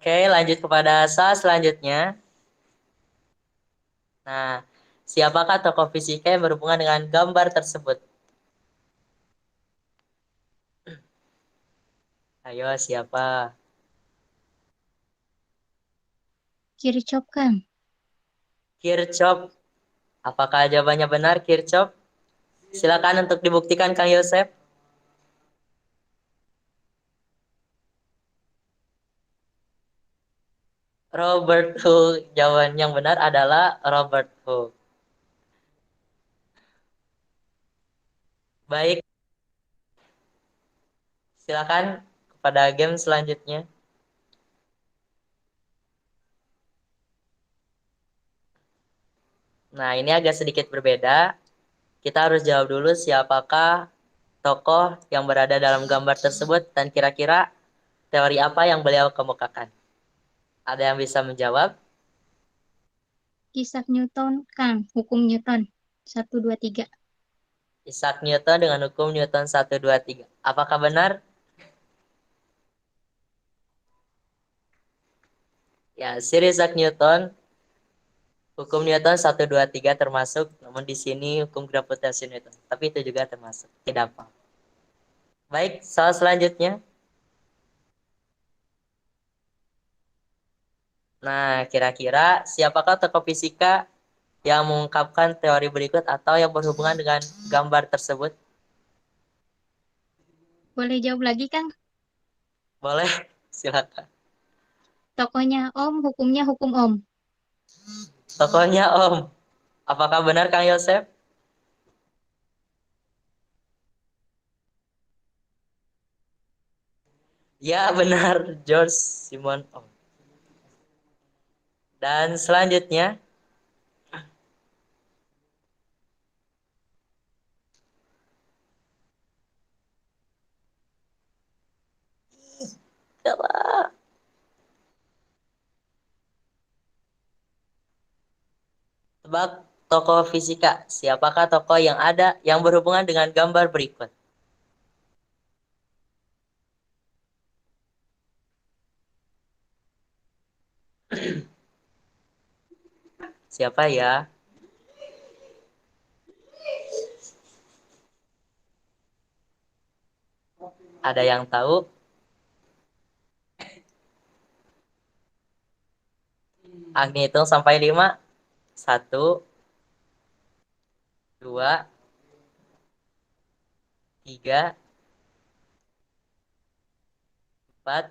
Oke, lanjut kepada soal selanjutnya. Nah, siapakah tokoh fisika yang berhubungan dengan gambar tersebut? Ayo, siapa? Kirchhoff, Kang. Kirchhoff. Apakah jawabannya benar, Kirchhoff? Silakan untuk dibuktikan, Kang Yosef. Robert Hooke. Jawaban yang benar adalah Robert Hooke. Baik, silakan kepada game selanjutnya. Nah, ini agak sedikit berbeda. Kita harus jawab dulu siapakah tokoh yang berada dalam gambar tersebut dan kira-kira teori apa yang beliau kemukakan. Ada yang bisa menjawab? Isaac Newton, Kang. Hukum Newton. 1, 2, 3. Isaac Newton dengan hukum Newton 1, 2, 3. Apakah benar? Ya, Sir Isaac Newton, hukum Newton 1, 2, 3 termasuk, namun di sini hukum gravitasi Newton. Tapi itu juga termasuk, tidak apa. Baik, soal selanjutnya. Nah, kira-kira siapakah tokoh fisika yang mengungkapkan teori berikut atau yang berhubungan dengan gambar tersebut? Boleh jawab lagi, Kang? Boleh, silakan. Tokohnya Om, hukumnya hukum Om. Tokohnya Om. Apakah benar, Kang Yosef? Ya, benar. George Simon Om. Dan selanjutnya, tebak tokoh fisika. Siapakah tokoh yang ada yang berhubungan dengan gambar berikut? Siapa ya? Ada yang tahu? Agni hitung sampai 5. 1, 2, 3, 4,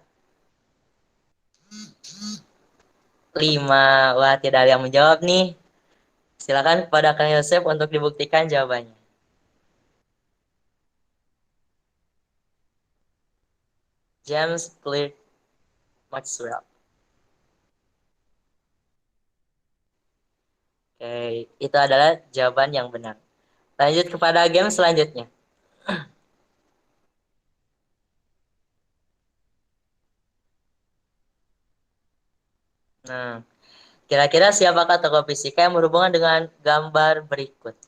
5. Wah, tidak ada yang menjawab nih. Silakan kepada Kang Yosef untuk dibuktikan jawabannya. James Clerk Maxwell. Oke, itu adalah jawaban yang benar. Lanjut kepada game selanjutnya. Nah, kira-kira siapakah tokoh fisika yang berhubungan dengan gambar berikut?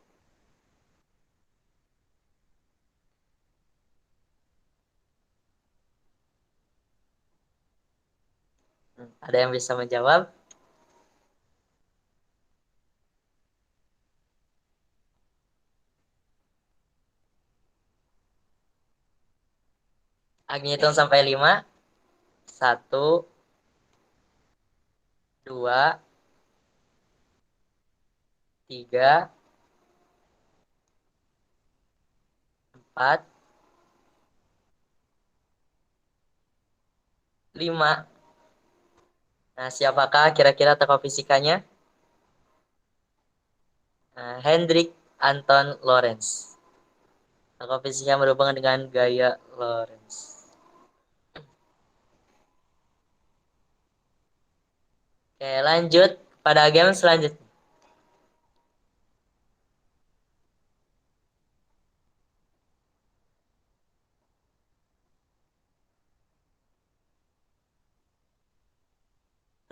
Ada yang bisa menjawab? Agni hitung sampai 5. 1, 2, 3, 4, 5. Nah, siapakah kira-kira tokoh fisikanya? Hendrik Anton Lorentz. Tokoh fisika yang berhubungan dengan gaya Lorentz. Oke, lanjut pada game selanjutnya.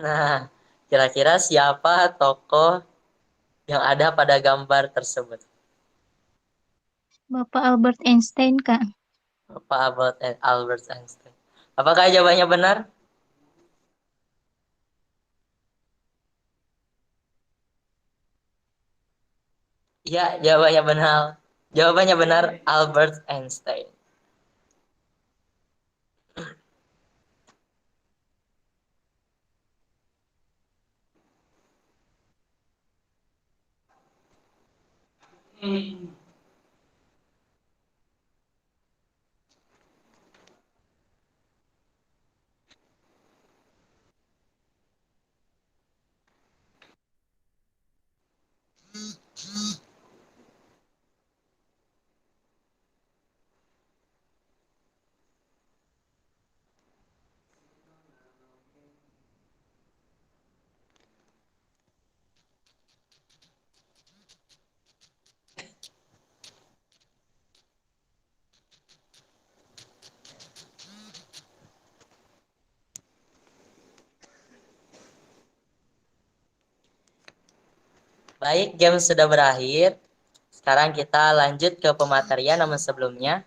Nah, kira-kira siapa tokoh yang ada pada gambar tersebut? Bapak Albert Einstein, Kang. Apa Albert Einstein? Apakah jawabannya benar? Ya, jawabannya benar. Jawabannya benar, Albert Einstein. Baik, game sudah berakhir. Sekarang kita lanjut ke pematerian namun sebelumnya.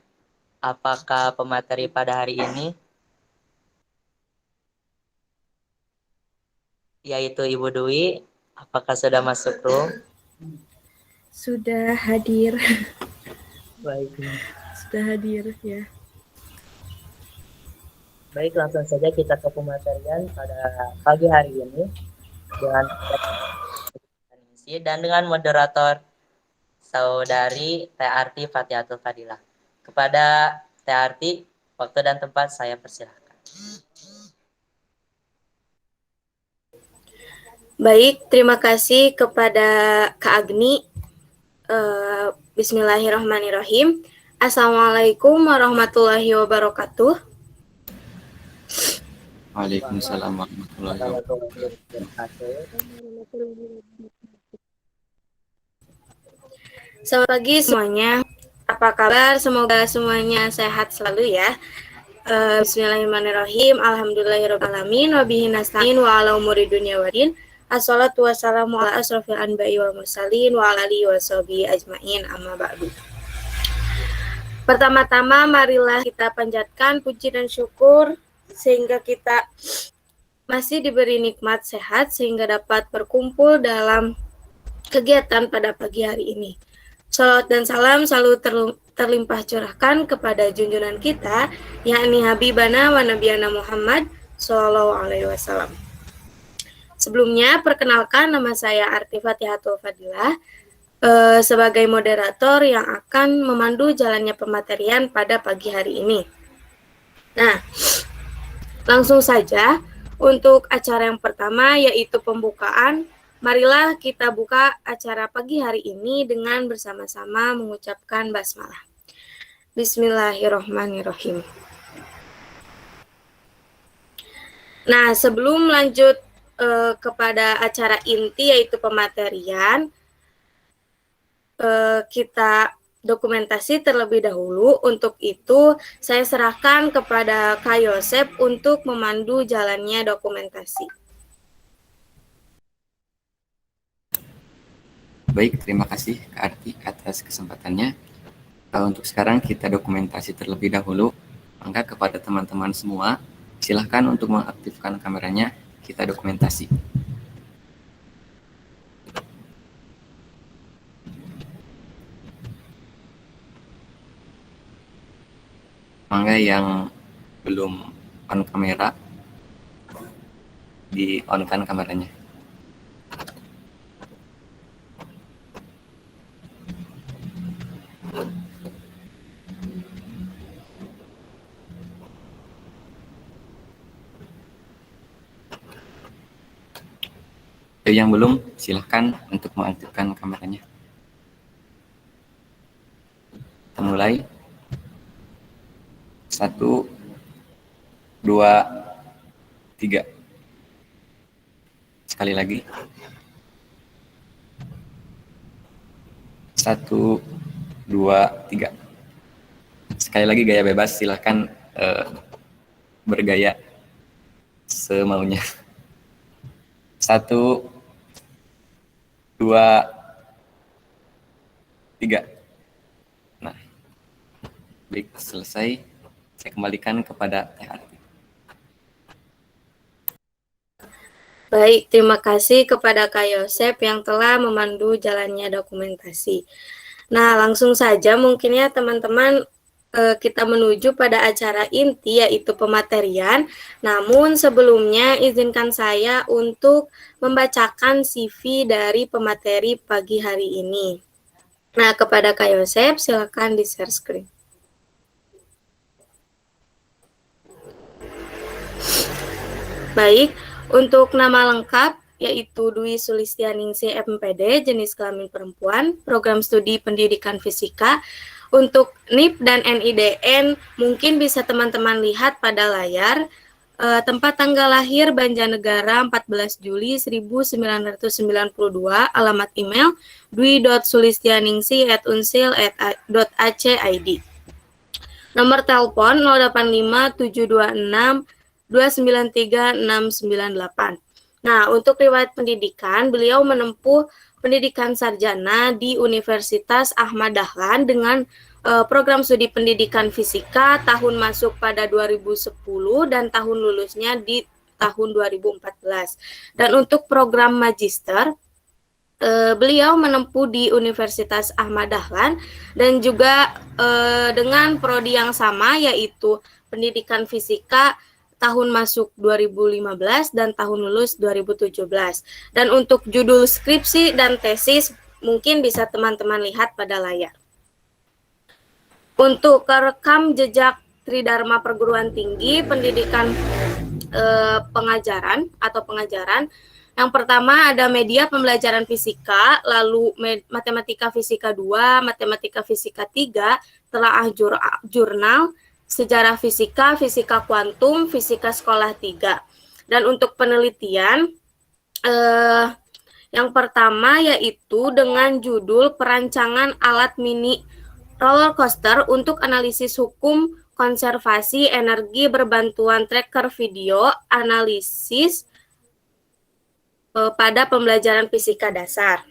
Apakah pemateri pada hari ini, yaitu Ibu Dwi, apakah sudah masuk room? Sudah hadir. Baik. Sudah hadir ya. Baik, langsung saja kita ke pematerian pada pagi hari ini dengan dan dengan moderator Saudari Teh Arti Fatihatul Fadilah. Kepada Teh Arti, waktu dan tempat saya persilahkan. Baik, terima kasih kepada Kak Agni. Bismillahirrahmanirrahim. Assalamualaikum warahmatullahi wabarakatuh. Waalaikumsalam warahmatullahi wabarakatuh. Selamat pagi semuanya. Apa kabar? Semoga semuanya sehat selalu ya. Bismillahirrahmanirrahim. Alhamdulillahirrahmanirrahim. Wabihi nasta'in wa ala umuri dunya wadin. Assalatu wassalamu ala asrofil anba'i wal mursalin wa ala alihi wa sahbihi ajma'in amma ba'du. Pertama-tama marilah kita panjatkan puji dan syukur sehingga kita masih diberi nikmat sehat sehingga dapat berkumpul dalam kegiatan pada pagi hari ini. Salawat dan salam selalu terlimpah curahkan kepada junjungan kita, yakni Habibana wa Nabiyana Muhammad Sallallahu Alaihi Wasallam. Sebelumnya, perkenalkan nama saya Arti Fatihatul Fadilah sebagai moderator yang akan memandu jalannya pematerian pada pagi hari ini. Nah, langsung saja untuk acara yang pertama yaitu pembukaan. Marilah kita buka acara pagi hari ini dengan bersama-sama mengucapkan basmalah. Bismillahirrahmanirrahim. Nah, sebelum lanjut kepada acara inti yaitu pematerian, kita dokumentasi terlebih dahulu. Untuk itu, saya serahkan kepada Kak Yosep untuk memandu jalannya dokumentasi. Baik, terima kasih Kak Arti atas kesempatannya. Untuk sekarang kita dokumentasi terlebih dahulu. Maka kepada teman-teman semua, silahkan untuk mengaktifkan kameranya, kita dokumentasi. Mangga yang belum on kamera, di-on-kan kameranya. Yang belum, silahkan untuk mengaktifkan kameranya. Kita mulai. 1, 2, 3. Sekali lagi. 1, 2, 3. Sekali lagi gaya bebas, silahkan bergaya semaunya. 1, 2, 3. Nah, baik, selesai. Saya kembalikan kepada Teh Arti. Baik, terima kasih kepada Kak Yosep yang telah memandu jalannya dokumentasi. Nah, langsung saja mungkin ya teman-teman kita menuju pada acara inti yaitu pematerian. Namun sebelumnya izinkan saya untuk membacakan CV dari pemateri pagi hari ini. Nah, kepada Kak Yosep silakan di-share screen. Baik, untuk nama lengkap yaitu Dwi Sulistianingsih MPD, jenis kelamin perempuan, program studi pendidikan fisika. Untuk NIP dan NIDN mungkin bisa teman-teman lihat pada layar. Tempat tanggal lahir Banjarnegara 14 Juli 1992, alamat email dwi.sulistianingsih@unsil.ac.id. Nomor telepon 085 726 293 698. Nah, untuk riwayat pendidikan, beliau menempuh pendidikan sarjana di Universitas Ahmad Dahlan dengan program studi pendidikan fisika, tahun masuk pada 2010 dan tahun lulusnya di tahun 2014. Dan untuk program magister, beliau menempuh di Universitas Ahmad Dahlan dan juga dengan prodi yang sama yaitu pendidikan fisika tahun masuk 2015 dan tahun lulus 2017. Dan untuk judul skripsi dan tesis mungkin bisa teman-teman lihat pada layar. Untuk rekam jejak Tridharma Perguruan Tinggi pendidikan pengajaran, yang pertama ada media pembelajaran fisika, lalu matematika fisika 2, matematika fisika 3, telaah jurnal, sejarah fisika, fisika kuantum, fisika sekolah 3. Dan untuk penelitian, yang pertama yaitu dengan judul perancangan alat mini roller coaster untuk analisis hukum konservasi energi berbantuan tracker video analisis pada pembelajaran fisika dasar.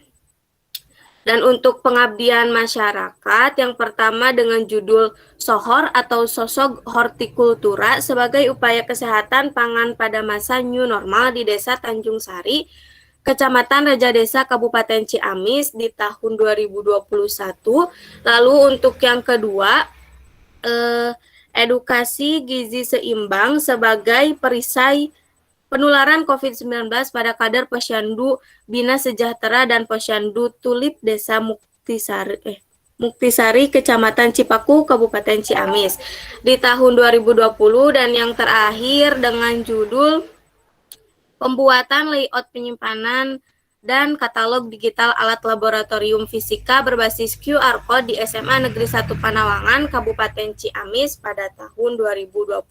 Dan untuk pengabdian masyarakat, yang pertama dengan judul SOHOR atau Sosok Hortikultura sebagai upaya kesehatan pangan pada masa new normal di Desa Tanjung Sari, Kecamatan Raja Desa, Kabupaten Ciamis di tahun 2021. Lalu untuk yang kedua, edukasi gizi seimbang sebagai perisai penularan COVID-19 pada kader Posyandu Bina Sejahtera dan Posyandu Tulip Desa Muktisari, Kecamatan Cipaku, Kabupaten Ciamis di tahun 2020. Dan yang terakhir dengan judul pembuatan layout penyimpanan dan katalog digital alat laboratorium fisika berbasis QR Code di SMA Negeri 1 Panawangan, Kabupaten Ciamis pada tahun 2020.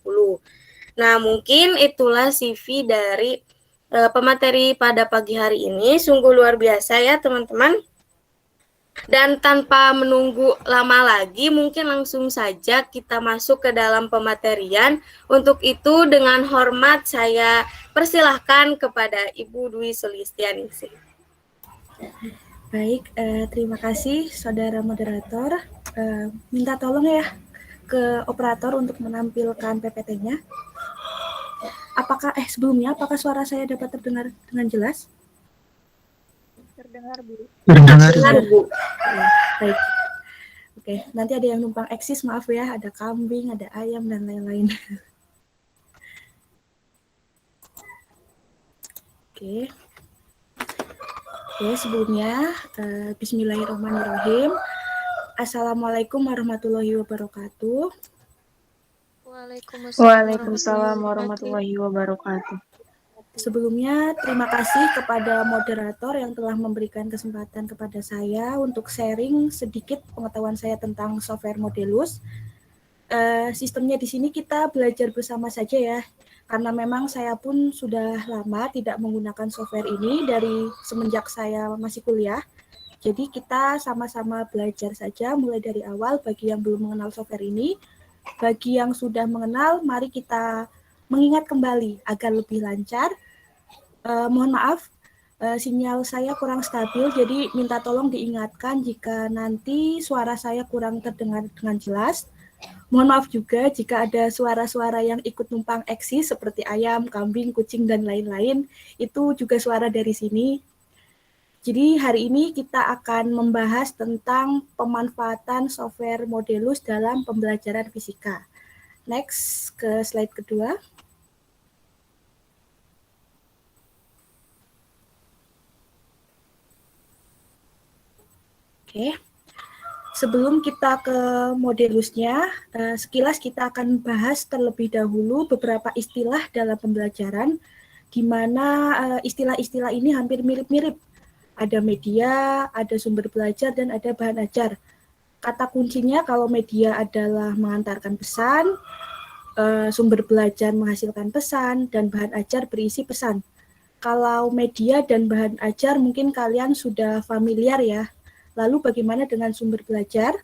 Nah, mungkin itulah CV dari pemateri pada pagi hari ini. Sungguh luar biasa ya teman-teman. Dan tanpa menunggu lama lagi, mungkin langsung saja kita masuk ke dalam pematerian. Untuk itu dengan hormat saya persilahkan kepada Ibu Dwi Sulistianingsih. Baik, terima kasih saudara moderator. Minta tolong ya ke operator untuk menampilkan PPT-nya. Sebelumnya apakah suara saya dapat terdengar dengan jelas? Terdengar, Bu. Terdengar, Bu. Ya, baik. Oke, nanti ada yang numpang eksis, maaf ya, ada kambing, ada ayam dan lain-lain. Oke, sebelumnya Bismillahirrahmanirrahim. Assalamualaikum warahmatullahi wabarakatuh. Waalaikumsalam warahmatullahi wabarakatuh. Sebelumnya, terima kasih kepada moderator yang telah memberikan kesempatan kepada saya untuk sharing sedikit pengetahuan saya tentang software Modelus. Sistemnya di sini kita belajar bersama saja ya, karena memang saya pun sudah lama tidak menggunakan software ini dari semenjak saya masih kuliah. Jadi kita sama-sama belajar saja mulai dari awal bagi yang belum mengenal software ini. Bagi yang sudah mengenal, mari kita mengingat kembali agar lebih lancar. Mohon maaf, sinyal saya kurang stabil, jadi minta tolong diingatkan jika nanti suara saya kurang terdengar dengan jelas. Mohon maaf juga jika ada suara-suara yang ikut numpang eksis seperti ayam, kambing, kucing, dan lain-lain. Itu juga suara dari sini. Jadi hari ini kita akan membahas tentang pemanfaatan software Modelus dalam pembelajaran fisika. Next, ke slide kedua. Oke. Sebelum kita ke Modelusnya, sekilas kita akan bahas terlebih dahulu beberapa istilah dalam pembelajaran, di mana istilah-istilah ini hampir mirip-mirip. Ada media, ada sumber belajar, dan ada bahan ajar. Kata kuncinya kalau media adalah mengantarkan pesan, sumber belajar menghasilkan pesan, dan bahan ajar berisi pesan. Kalau media dan bahan ajar mungkin kalian sudah familiar ya. Lalu bagaimana dengan sumber belajar?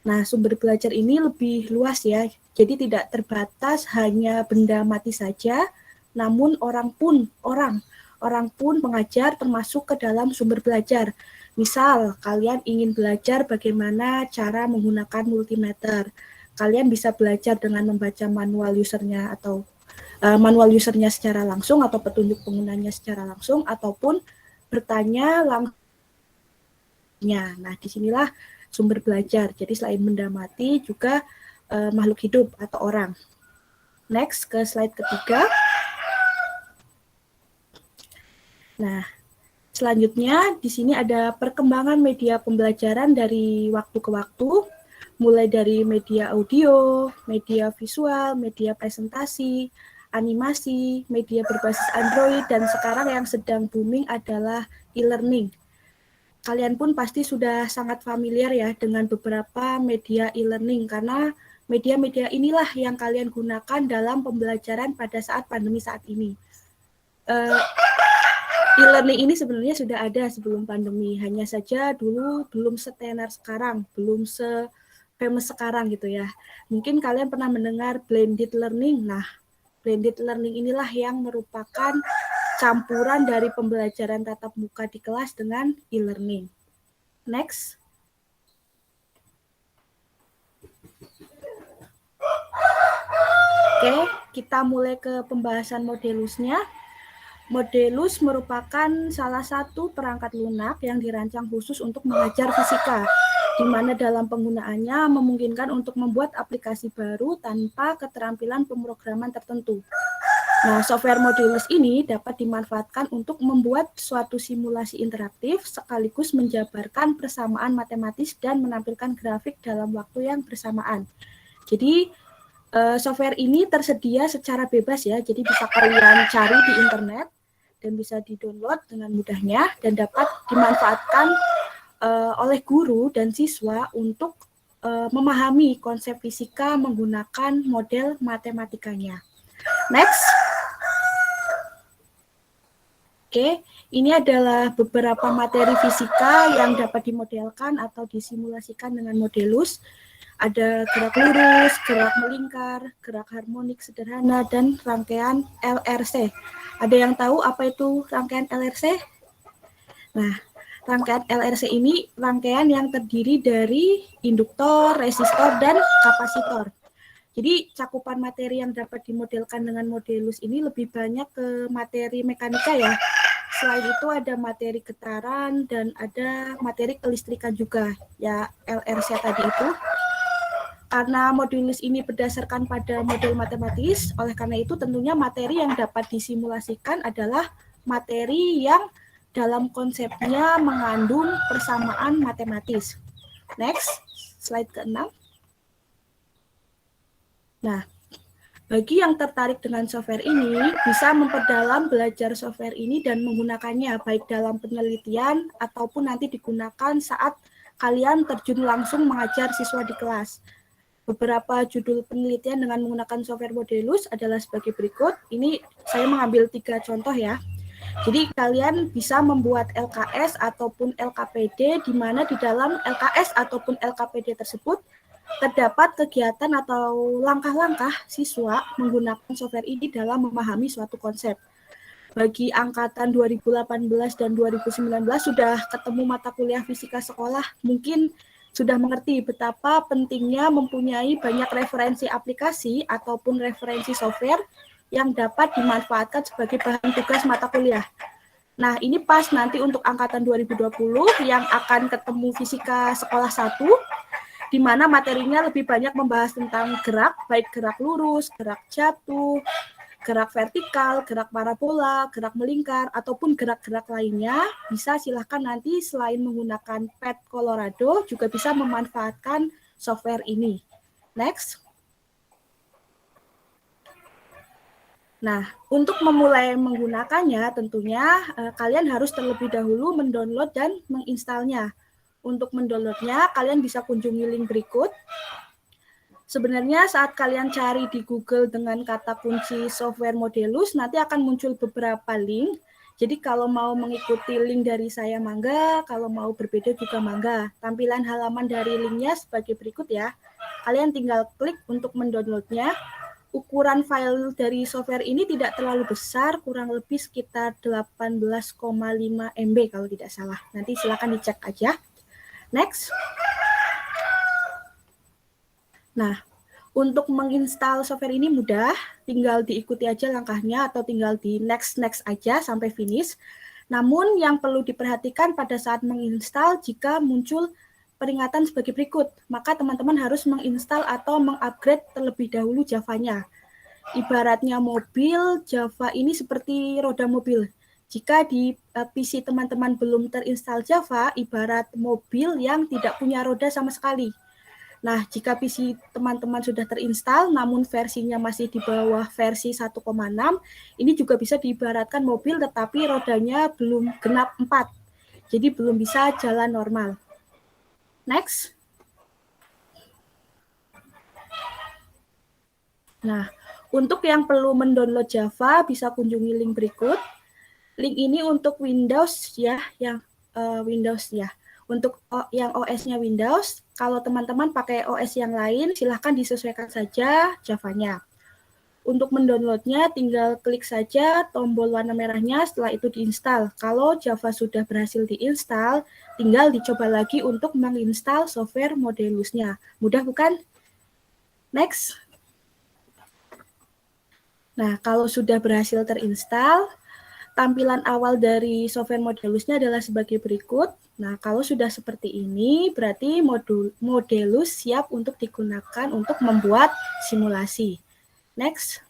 Nah, sumber belajar ini lebih luas ya. Jadi tidak terbatas hanya benda mati saja, namun orang pun pengajar termasuk ke dalam sumber belajar. Misal, kalian ingin belajar bagaimana cara menggunakan multimeter. Kalian bisa belajar dengan membaca manual usernya atau manual usernya secara langsung atau petunjuk penggunanya secara langsung, ataupun bertanya langsung. Nah, disinilah sumber belajar. Jadi selain benda mati juga makhluk hidup atau orang. Next, ke slide ketiga. Nah, selanjutnya di sini ada perkembangan media pembelajaran dari waktu ke waktu, mulai dari media audio, media visual, media presentasi, animasi, media berbasis Android, dan sekarang yang sedang booming adalah e-learning. Kalian pun pasti sudah sangat familiar ya dengan beberapa media e-learning, karena media-media inilah yang kalian gunakan dalam pembelajaran pada saat pandemi saat ini. E-learning ini sebenarnya sudah ada sebelum pandemi, hanya saja dulu belum setenar sekarang, belum se-famous sekarang gitu ya. Mungkin kalian pernah mendengar blended learning. Nah, blended learning inilah yang merupakan campuran dari pembelajaran tatap muka di kelas dengan e-learning. Next. Oke, kita mulai ke pembahasan Modelusnya. Modelus merupakan salah satu perangkat lunak yang dirancang khusus untuk mengajar fisika, di mana dalam penggunaannya memungkinkan untuk membuat aplikasi baru tanpa keterampilan pemrograman tertentu. Nah, software Modelus ini dapat dimanfaatkan untuk membuat suatu simulasi interaktif sekaligus menjabarkan persamaan matematis dan menampilkan grafik dalam waktu yang bersamaan. Jadi, software ini tersedia secara bebas ya, jadi bisa kalian cari di internet dan bisa di-download dengan mudahnya dan dapat dimanfaatkan oleh guru dan siswa untuk memahami konsep fisika menggunakan model matematikanya. Next. Oke, ini adalah beberapa materi fisika yang dapat dimodelkan atau disimulasikan dengan Modelus. Ada gerak lurus, gerak melingkar, gerak harmonik sederhana, dan rangkaian LRC. Ada yang tahu apa itu rangkaian LRC? Nah, rangkaian LRC ini rangkaian yang terdiri dari induktor, resistor, dan kapasitor. Jadi cakupan materi yang dapat dimodelkan dengan Modelus ini lebih banyak ke materi mekanika ya. Selain itu ada materi getaran dan ada materi kelistrikan juga, ya LRC tadi itu. Karena Modelus ini berdasarkan pada model matematis, oleh karena itu tentunya materi yang dapat disimulasikan adalah materi yang dalam konsepnya mengandung persamaan matematis. Next, slide ke-6. Nah, bagi yang tertarik dengan software ini, bisa memperdalam belajar software ini dan menggunakannya baik dalam penelitian ataupun nanti digunakan saat kalian terjun langsung mengajar siswa di kelas. Beberapa judul penelitian dengan menggunakan software Modelus adalah sebagai berikut. Ini saya mengambil 3 contoh ya. Jadi kalian bisa membuat LKS ataupun LKPD, di mana di dalam LKS ataupun LKPD tersebut terdapat kegiatan atau langkah-langkah siswa menggunakan software ini dalam memahami suatu konsep. Bagi angkatan 2018 dan 2019 sudah ketemu mata kuliah fisika sekolah, mungkin sudah mengerti betapa pentingnya mempunyai banyak referensi aplikasi ataupun referensi software yang dapat dimanfaatkan sebagai bahan tugas mata kuliah. Nah, ini pas nanti untuk angkatan 2020 yang akan ketemu fisika sekolah 1, di mana materinya lebih banyak membahas tentang gerak, baik gerak lurus, gerak jatuh, gerak vertikal, gerak parabola, gerak melingkar, ataupun gerak-gerak lainnya. Bisa silahkan nanti selain menggunakan pad Colorado, juga bisa memanfaatkan software ini. Next. Nah, untuk memulai menggunakannya tentunya kalian harus terlebih dahulu mendownload dan menginstalnya. Untuk mendownloadnya, kalian bisa kunjungi link berikut. Sebenarnya saat kalian cari di Google dengan kata kunci software Modelus, nanti akan muncul beberapa link. Jadi kalau mau mengikuti link dari saya mangga, kalau mau berbeda juga mangga. Tampilan halaman dari linknya sebagai berikut ya. Kalian tinggal klik untuk mendownloadnya. Ukuran file dari software ini tidak terlalu besar, kurang lebih sekitar 18,5 MB kalau tidak salah. Nanti silakan dicek aja. Next. Nah, untuk menginstal software ini mudah, tinggal diikuti aja langkahnya atau tinggal di next aja sampai finish. Namun yang perlu diperhatikan pada saat menginstal jika muncul peringatan sebagai berikut, maka teman-teman harus menginstal atau mengupgrade terlebih dahulu Java-nya. Ibaratnya mobil, Java ini seperti roda mobil. Jika di PC teman-teman belum terinstall Java, ibarat mobil yang tidak punya roda sama sekali. Nah, jika PC teman-teman sudah terinstall, namun versinya masih di bawah versi 1,6, ini juga bisa diibaratkan mobil tetapi rodanya belum genap 4. Jadi belum bisa jalan normal. Next. Nah, untuk yang perlu mendownload Java, bisa kunjungi link berikut. Link ini untuk Windows ya, yang Windows ya. Untuk yang OS-nya Windows, kalau teman-teman pakai OS yang lain, silahkan disesuaikan saja Java-nya. Untuk mendownloadnya, tinggal klik saja tombol warna merahnya, setelah itu diinstal. Kalau Java sudah berhasil diinstal, tinggal dicoba lagi untuk menginstal software Modelusnya. Mudah bukan? Next. Nah, kalau sudah berhasil terinstall, tampilan awal dari software Modelusnya adalah sebagai berikut. Nah, kalau sudah seperti ini, berarti Modelus siap untuk digunakan untuk membuat simulasi. Next.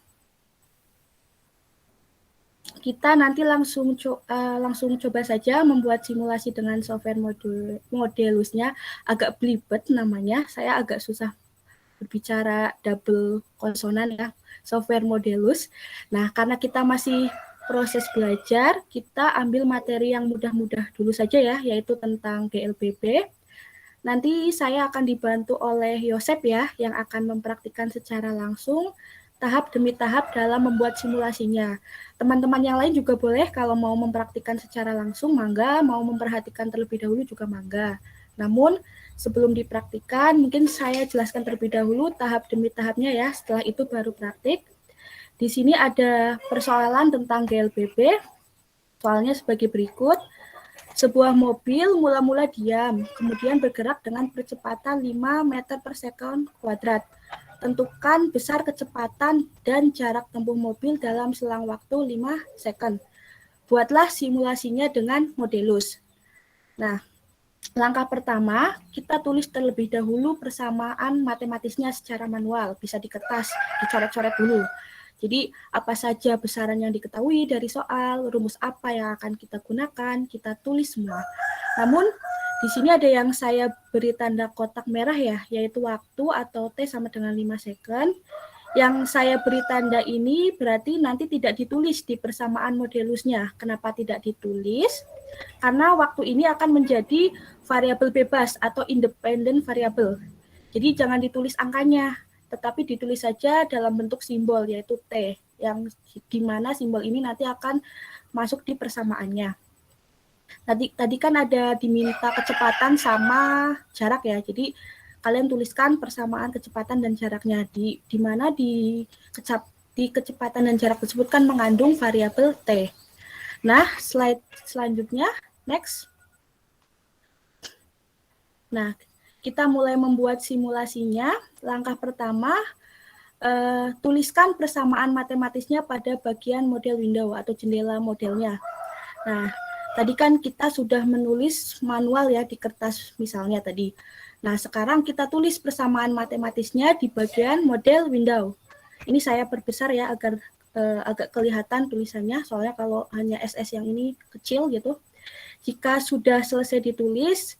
Kita nanti langsung coba saja membuat simulasi dengan software Modelusnya. Agak belibet namanya, saya agak susah berbicara double konsonan ya, software Modelus. Nah, karena kita masih proses belajar, kita ambil materi yang mudah-mudah dulu saja ya, yaitu tentang GLBB. Nanti saya akan dibantu oleh Yosep ya, yang akan mempraktikkan secara langsung, tahap demi tahap dalam membuat simulasinya. Teman-teman yang lain juga boleh kalau mau mempraktikkan secara langsung, mangga, mau memperhatikan terlebih dahulu juga mangga. Namun, sebelum dipraktikkan, mungkin saya jelaskan terlebih dahulu tahap demi tahapnya ya, setelah itu baru praktik. Di sini ada persoalan tentang GLBB, soalnya sebagai berikut. Sebuah mobil mula-mula diam, kemudian bergerak dengan kecepatan 5 meter per second kuadrat. Tentukan besar kecepatan dan jarak tempuh mobil dalam selang waktu 5 second. Buatlah simulasinya dengan Modelus. Nah, langkah pertama, kita tulis terlebih dahulu persamaan matematisnya secara manual. Bisa di kertas, dicoret-coret dulu. Jadi, apa saja besaran yang diketahui dari soal, rumus apa yang akan kita gunakan, kita tulis semua. Namun, di sini ada yang saya beri tanda kotak merah ya, yaitu waktu atau T sama dengan 5 second. Yang saya beri tanda ini berarti nanti tidak ditulis di persamaan Modelusnya. Kenapa tidak ditulis? Karena waktu ini akan menjadi variabel bebas atau independent variable. Jadi jangan ditulis angkanya, tetapi ditulis saja dalam bentuk simbol, yaitu T, yang di mana simbol ini nanti akan masuk di persamaannya. Tadi kan ada diminta kecepatan sama jarak ya, jadi kalian tuliskan persamaan kecepatan dan jaraknya, di mana di kecepatan dan jarak tersebut kan mengandung variabel T. Nah, slide selanjutnya, next. Nah, kita mulai membuat simulasinya. Langkah pertama, tuliskan persamaan matematisnya pada bagian model window atau jendela modelnya. Nah, tadi kan kita sudah menulis manual ya di kertas misalnya tadi. Nah, sekarang kita tulis persamaan matematisnya di bagian model window. Ini saya perbesar ya agar agak kelihatan tulisannya, soalnya kalau hanya SS yang ini kecil gitu. Jika sudah selesai ditulis,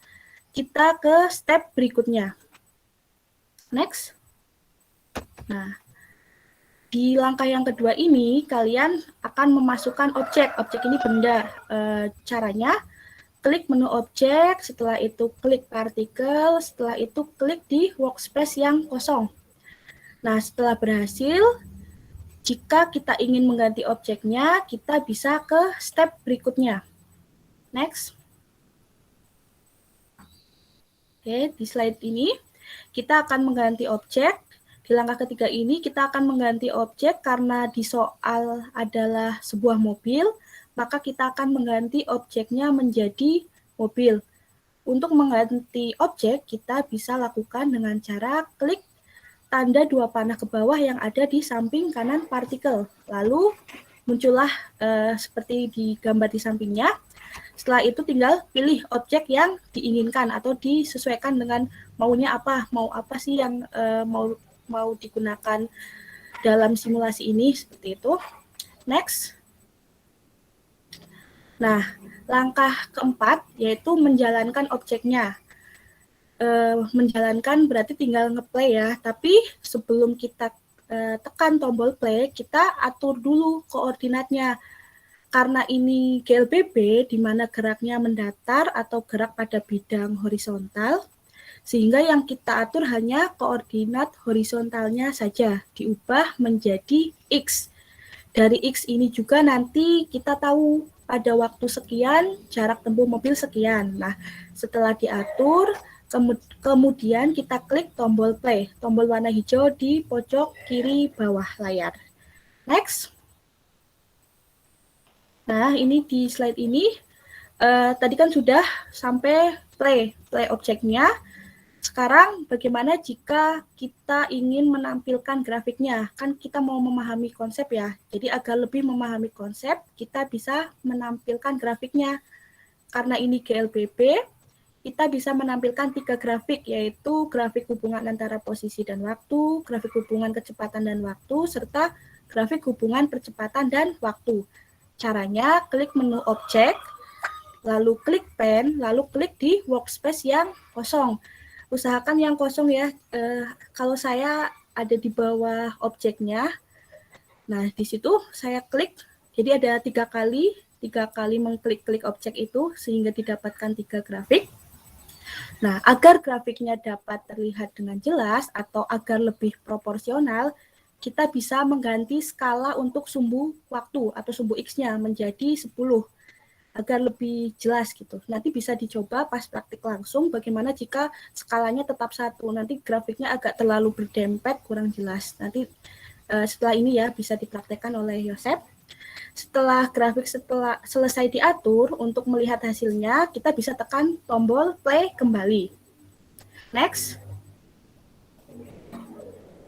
kita ke step berikutnya. Next. Nah, di langkah yang kedua ini, kalian akan memasukkan objek. Objek ini benda. Caranya, klik menu objek, setelah itu klik partikel, setelah itu klik di workspace yang kosong. Nah, setelah berhasil, jika kita ingin mengganti objeknya, kita bisa ke step berikutnya. Next. Oke, di slide ini kita akan mengganti objek. Di langkah ketiga ini kita akan mengganti objek karena di soal adalah sebuah mobil, maka kita akan mengganti objeknya menjadi mobil. Untuk mengganti objek, kita bisa lakukan dengan cara klik tanda dua panah ke bawah yang ada di samping kanan partikel. Lalu muncullah seperti di gambar di sampingnya. Setelah itu tinggal pilih objek yang diinginkan atau disesuaikan dengan maunya apa. Mau apa sih yang mau digunakan dalam simulasi ini, seperti itu. Next. Nah, langkah keempat yaitu menjalankan objeknya. Menjalankan berarti tinggal ngeplay ya, tapi sebelum kita tekan tombol play, kita atur dulu koordinatnya. Karena ini GLBB, di mana geraknya mendatar atau gerak pada bidang horizontal, sehingga yang kita atur hanya koordinat horizontalnya saja, diubah menjadi X. Dari X ini juga nanti kita tahu pada waktu sekian, jarak tempuh mobil sekian. Nah, setelah diatur, kemudian kita klik tombol play, tombol warna hijau di pojok kiri bawah layar. Next. Nah, ini di slide ini, tadi kan sudah sampai play objeknya. Sekarang bagaimana jika kita ingin menampilkan grafiknya? Kan kita mau memahami konsep ya. Jadi agar lebih memahami konsep, kita bisa menampilkan grafiknya. Karena ini GLBB, kita bisa menampilkan 3 grafik, yaitu grafik hubungan antara posisi dan waktu, grafik hubungan kecepatan dan waktu, serta grafik hubungan percepatan dan waktu. Caranya, klik menu objek, lalu klik pen, lalu klik di workspace yang kosong. Usahakan yang kosong ya, kalau saya ada di bawah objeknya. Nah, di situ saya klik, jadi ada 3 kali mengklik-klik objek itu, sehingga didapatkan 3 grafik. Nah, agar grafiknya dapat terlihat dengan jelas atau agar lebih proporsional, kita bisa mengganti skala untuk sumbu waktu atau sumbu X-nya menjadi 10 agar lebih jelas gitu. Nanti bisa dicoba pas praktik langsung bagaimana jika skalanya tetap 1. Nanti grafiknya agak terlalu berdempet, kurang jelas. Nanti setelah ini ya bisa dipraktekkan oleh Yosep. Setelah grafik selesai diatur, untuk melihat hasilnya, kita bisa tekan tombol play kembali. Next.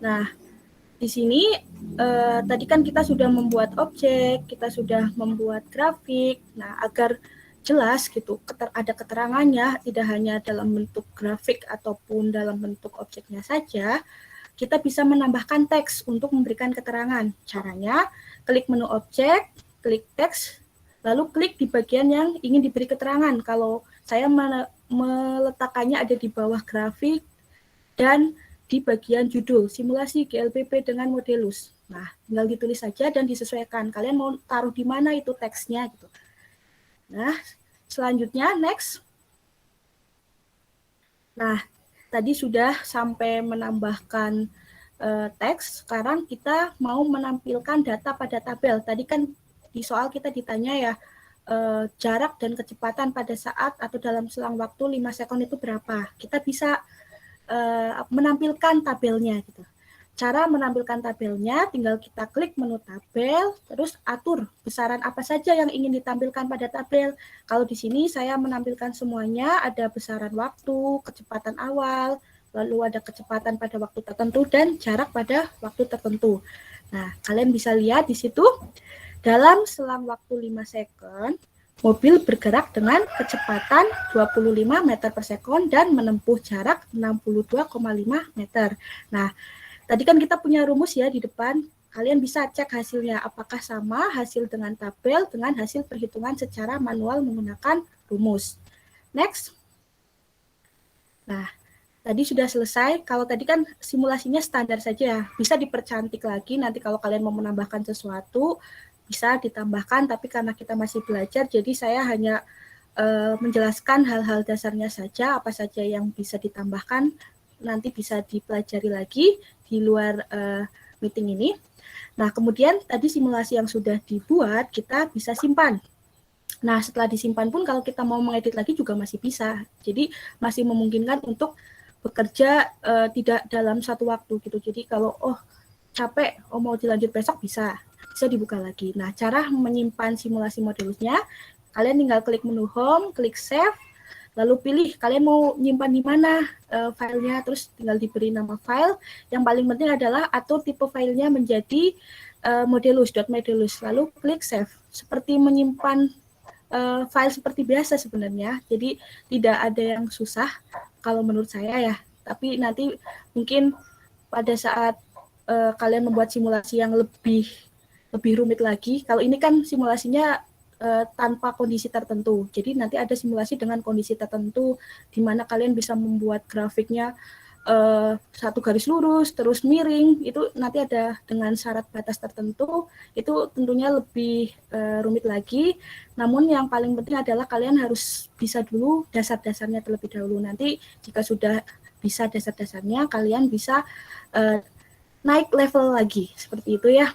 Nah, di sini tadi kan kita sudah membuat objek, kita sudah membuat grafik. Nah, agar jelas gitu, ada keterangannya, tidak hanya dalam bentuk grafik ataupun dalam bentuk objeknya saja, kita bisa menambahkan teks untuk memberikan keterangan. Caranya, klik menu objek, klik teks, lalu klik di bagian yang ingin diberi keterangan. Kalau saya meletakkannya ada di bawah grafik dan di bagian judul, simulasi GLBB dengan Modelus. Nah, tinggal ditulis saja dan disesuaikan. Kalian mau taruh di mana itu teksnya gitu. Nah, selanjutnya next. Nah, tadi sudah sampai menambahkan teks, sekarang kita mau menampilkan data pada tabel. Tadi kan di soal kita ditanya ya, jarak dan kecepatan pada saat atau dalam selang waktu 5 sekon itu berapa. Kita bisa menampilkan tabelnya gitu. Cara menampilkan tabelnya, tinggal kita klik menu tabel, terus atur besaran apa saja yang ingin ditampilkan pada tabel. Kalau di sini saya menampilkan semuanya, ada besaran waktu, kecepatan awal, lalu ada kecepatan pada waktu tertentu, dan jarak pada waktu tertentu. Nah, kalian bisa lihat di situ, dalam selang waktu 5 second, mobil bergerak dengan kecepatan 25 meter per sekon dan menempuh jarak 62,5 meter. Nah, tadi kan kita punya rumus ya di depan. Kalian bisa cek hasilnya apakah sama hasil dengan tabel dengan hasil perhitungan secara manual menggunakan rumus. Next. Nah, tadi sudah selesai. Kalau tadi kan simulasinya standar saja. Bisa dipercantik lagi nanti kalau kalian mau menambahkan sesuatu bisa ditambahkan, tapi karena kita masih belajar jadi saya hanya menjelaskan hal-hal dasarnya saja, apa saja yang bisa ditambahkan nanti bisa dipelajari lagi di luar meeting ini. Nah, kemudian tadi simulasi yang sudah dibuat kita bisa simpan. Nah, setelah disimpan pun kalau kita mau mengedit lagi juga masih bisa. Jadi masih memungkinkan untuk bekerja tidak dalam satu waktu gitu. Jadi kalau capek, mau dilanjut besok bisa dibuka lagi. Nah, cara menyimpan simulasi modelusnya, kalian tinggal klik menu home, klik save, lalu pilih kalian mau nyimpan di mana filenya, terus tinggal diberi nama file. Yang paling penting adalah atur tipe filenya menjadi modelus.modelus, lalu klik save. Seperti menyimpan file seperti biasa sebenarnya, jadi tidak ada yang susah kalau menurut saya ya. Tapi nanti mungkin pada saat kalian membuat simulasi yang lebih rumit lagi, kalau ini kan simulasinya tanpa kondisi tertentu. Jadi nanti ada simulasi dengan kondisi tertentu di mana kalian bisa membuat grafiknya satu garis lurus terus miring, itu nanti ada dengan syarat batas tertentu, itu tentunya lebih rumit lagi. Namun yang paling penting adalah kalian harus bisa dulu dasar-dasarnya terlebih dahulu. Nanti jika sudah bisa dasar-dasarnya, kalian bisa naik level lagi seperti itu ya.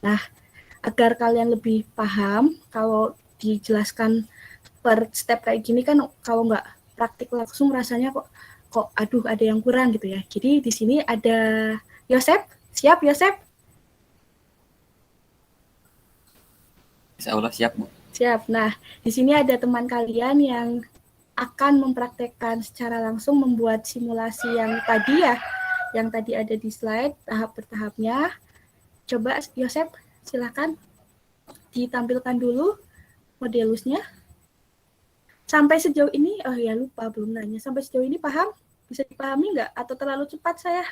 Nah, agar kalian lebih paham, kalau dijelaskan per step kayak gini kan kalau nggak praktik langsung rasanya kok aduh ada yang kurang gitu ya. Jadi di sini ada Yosep. Siap Yosep? Insya Allah siap, Bu. Siap. Nah, di sini ada teman kalian yang akan mempraktekkan secara langsung membuat simulasi yang tadi ya, yang tadi ada di slide tahap bertahapnya. Coba Yosep, silakan ditampilkan dulu modelusnya. Sampai sejauh ini, ya lupa belum nanya. Sampai sejauh ini paham? Bisa dipahami nggak? Atau terlalu cepat saya?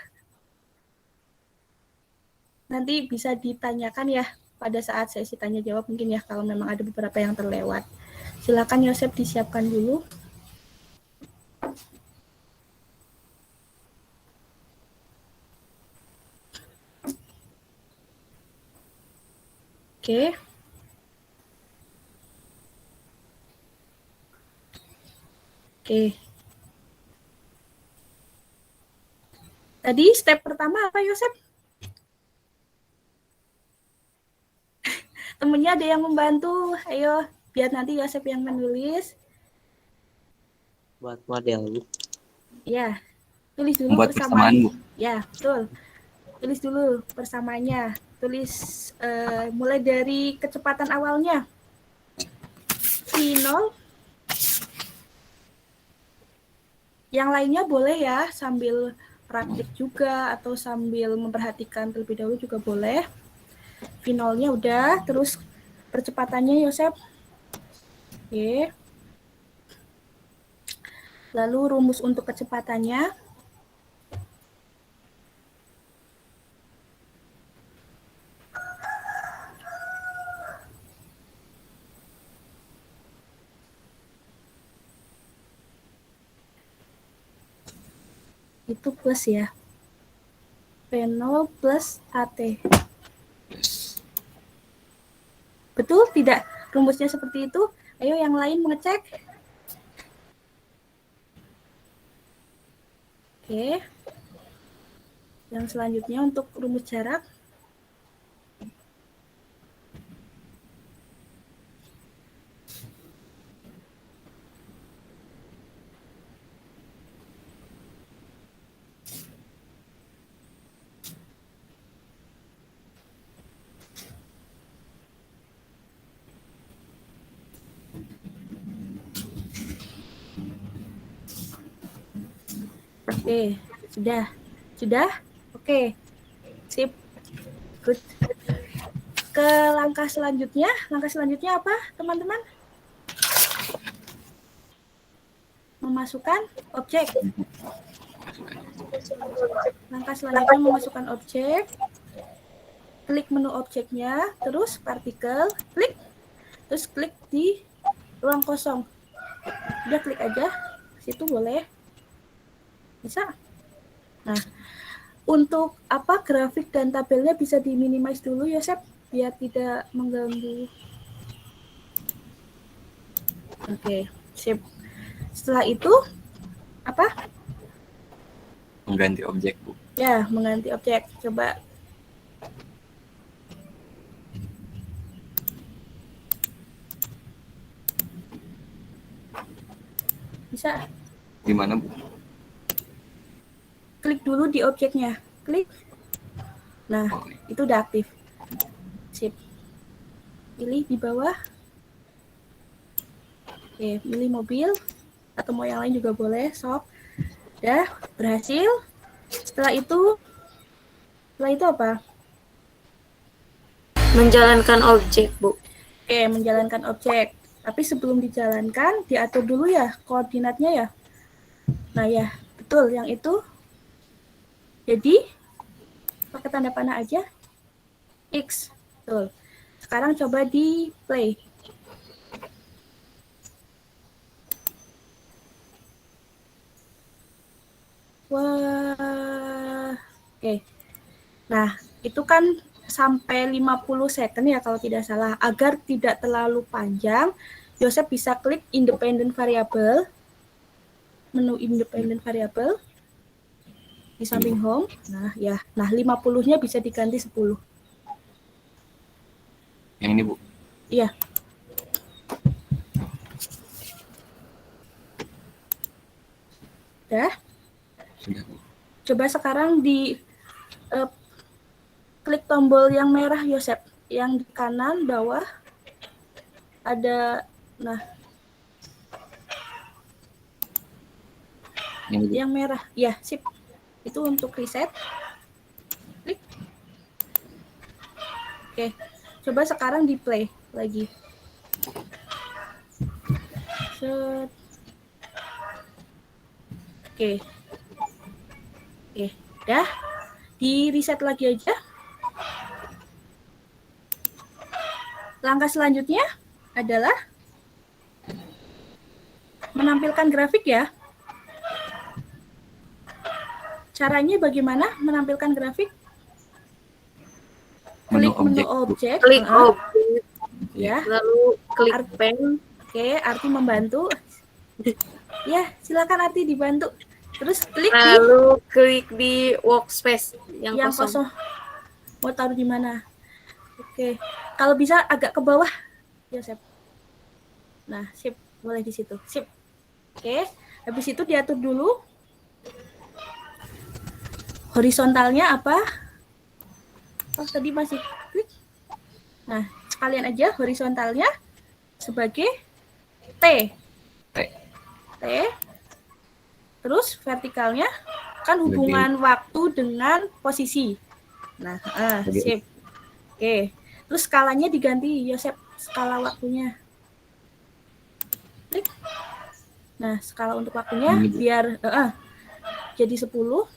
Nanti bisa ditanyakan ya pada saat sesi tanya jawab mungkin ya, kalau memang ada beberapa yang terlewat. Silakan Yosep disiapkan dulu. Oke. Oke. Tadi step pertama apa, Yosep? Temennya ada yang membantu. Ayo, biar nanti Yosep yang menulis. Buat model. Ya, tulis dulu Membuat persamaan, Bu. Ya, betul. Tulis dulu persamaannya. Tulis mulai dari kecepatan awalnya. V0. Yang lainnya boleh ya, sambil praktik juga atau sambil memperhatikan terlebih dahulu juga boleh. V0-nya udah, terus percepatannya Yosep. Oke. Lalu rumus untuk kecepatannya. Itu plus ya. V0 plus AT. Betul tidak rumusnya seperti itu? Ayo yang lain mengecek. Oke. Yang selanjutnya untuk rumus jarak. Oke, sudah. Sudah? Oke. Sip. Good. Ke langkah selanjutnya. Langkah selanjutnya apa, teman-teman? Memasukkan objek. Langkah selanjutnya memasukkan objek. Klik menu objeknya, terus partikel, klik. Terus klik di ruang kosong. Udah klik aja. Situ boleh. Bisa? Nah, untuk apa grafik dan tabelnya bisa diminimize dulu ya, Sep, biar tidak mengganggu. Oke, sip. Setelah itu apa? Mengganti objek, Bu. Ya, mengganti objek. Coba. Bisa? Di mana, Bu? Klik dulu di objeknya. Klik. Nah, Oh, itu udah aktif. Sip. Pilih di bawah. Oke, pilih mobil. Atau mau yang lain juga boleh. Sok. Udah, berhasil. Setelah itu apa? Menjalankan objek, Bu. Oke, menjalankan objek. Tapi sebelum dijalankan, diatur dulu ya koordinatnya ya. Nah ya, betul. Yang itu. Jadi, pakai tanda panah aja. X. Betul. Sekarang coba di play. Wah. Oke. Nah, itu kan sampai 50 second ya kalau tidak salah. Agar tidak terlalu panjang, Joseph bisa klik independent variable. Menu independent variable di samping home. Nah, ya. Nah, 50-nya bisa diganti 10. Yang ini, Bu. Iya. Udah. Sudah, Bu. Coba sekarang di klik tombol yang merah, Yosep. Yang di kanan bawah ada, nah, yang merah. Ya, sip. Itu untuk reset. Klik. Oke. Coba sekarang di play lagi. Set. Oke. Oke, dah. Di reset lagi aja. Langkah selanjutnya adalah menampilkan grafik ya. Caranya bagaimana menampilkan grafik? Klik menu objek. Klik objek, Ya. lalu klik pen. Oke, Arti membantu. Ya, silakan Arti dibantu. Terus klik Lalu klik di workspace yang kosong. Mau taruh di mana? Oke, kalau bisa agak ke bawah. Ya, Sip. Nah, sip. Boleh di situ. Sip. Oke, habis itu diatur dulu. Horizontalnya apa? Oh, tadi masih klik. Nah, sekalian aja horizontalnya sebagai T. T. Terus vertikalnya kan hubungan waktu dengan posisi. Nah, sip. Oke. Terus skalanya diganti, Yosep, skala waktunya. Klik. Nah, skala untuk waktunya biar jadi 10.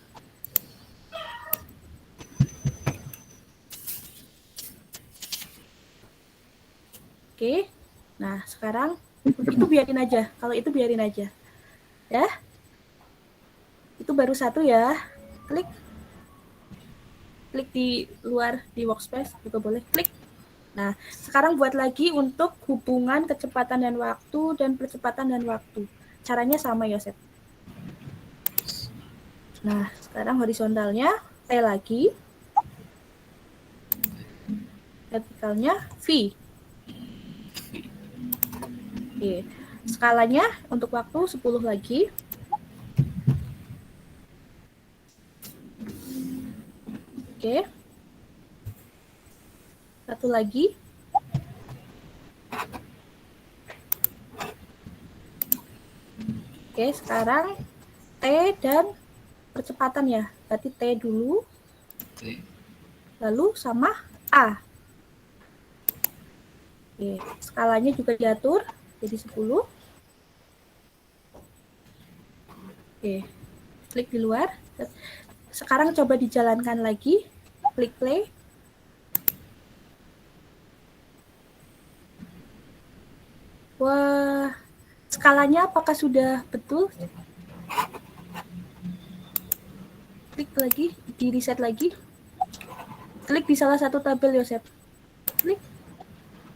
Oke. Nah, sekarang itu biarin aja. Kalau itu biarin aja. Ya. Itu baru satu ya. Klik. Klik di luar di workspace juga boleh. Klik. Nah, sekarang buat lagi untuk hubungan kecepatan dan waktu dan percepatan dan waktu. Caranya sama, Yosep. Nah, sekarang horizontalnya T lagi. Vertikalnya V. Oke. Skalanya untuk waktu 10 lagi. Oke. Satu lagi. Oke, sekarang T dan kecepatan ya. Berarti T dulu, T. lalu sama A. Oke, skalanya juga diatur jadi 10. Oke, klik di luar. Sekarang coba dijalankan lagi. Klik play. Wah, skalanya apakah sudah betul? Klik lagi, di reset lagi. Klik di salah satu tabel, Yosep. Klik.